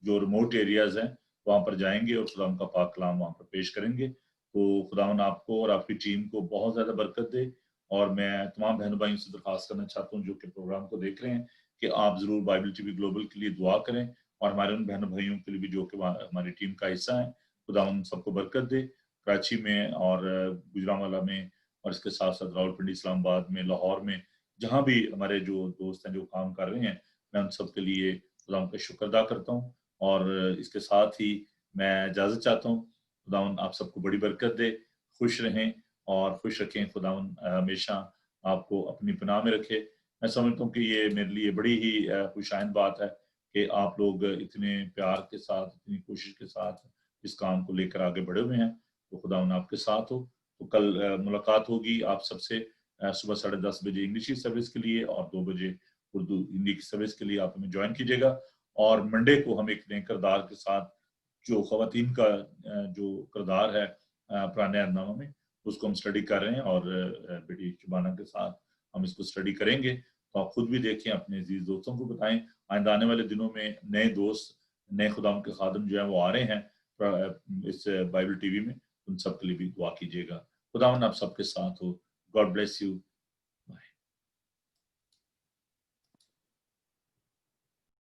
जो रिमोट एरियाज हैं वहाँ पर जाएंगे और खुदा का पाक कलाम वहाँ पर पेश करेंगे। तो खुदावन आपको और आपकी टीम को बहुत ज़्यादा बरकत दे। और मैं तमाम बहनों भाइयों से दरख्वास्त करना चाहता हूँ जो कि प्रोग्राम को देख रहे हैं कि आप ज़रूर बाइबल टीवी ग्लोबल के लिए दुआ करें, और हमारे उन बहनों भाइयों के लिए भी जो कि हमारी टीम का हिस्सा है। खुदा उन सबको बरकत दे, कराची में और गुजरांवाला में, और इसके साथ साथ रावलपिंडी, इस्लामाबाद में, लाहौर में, जहाँ भी हमारे जो दोस्त हैं जो काम कर रहे हैं, मैं उन सब के लिए खुदा का शुक्र अदा करता हूँ। और इसके साथ ही मैं इजाज़त चाहता हूँ। खुदा आप सबको बड़ी बरकत दे, खुश रहें और खुश रखें। खुदा हमेशा आपको अपनी पनाह में रखे। मैं समझता हूँ कि ये मेरे लिए बड़ी ही खुशाइंद बात है कि आप लोग इतने प्यार के साथ, इतनी कोशिश के साथ इस काम को लेकर आगे बढ़े हुए हैं। तो खुदा आपके साथ हो। तो कल मुलाकात होगी आप सबसे सुबह 10:30 बजे इंग्लिश की सर्विस के लिए, और 2 बजे उर्दू हिंदी की सर्विस के लिए आप हमें ज्वाइन कीजिएगा। और मंडे को हम एक नए किरदार के साथ, जो ख़वातीन का जो किरदार है पुराने अहदनामा में, उसको हम स्टडी कर रहे हैं, और बेटी शुबाना के साथ हम इसको स्टडी करेंगे। तो आप खुद भी देखें, अपने अजीज दोस्तों को बताएं। आइंदा आने वाले दिनों में नए दोस्त, नए खुदा के खादम जो है वो आ रहे हैं इस बाइबल टीवी में। उन सब के लिए भी दुआ कीजिएगा। खुदावन आप सबके साथ हो। God bless you.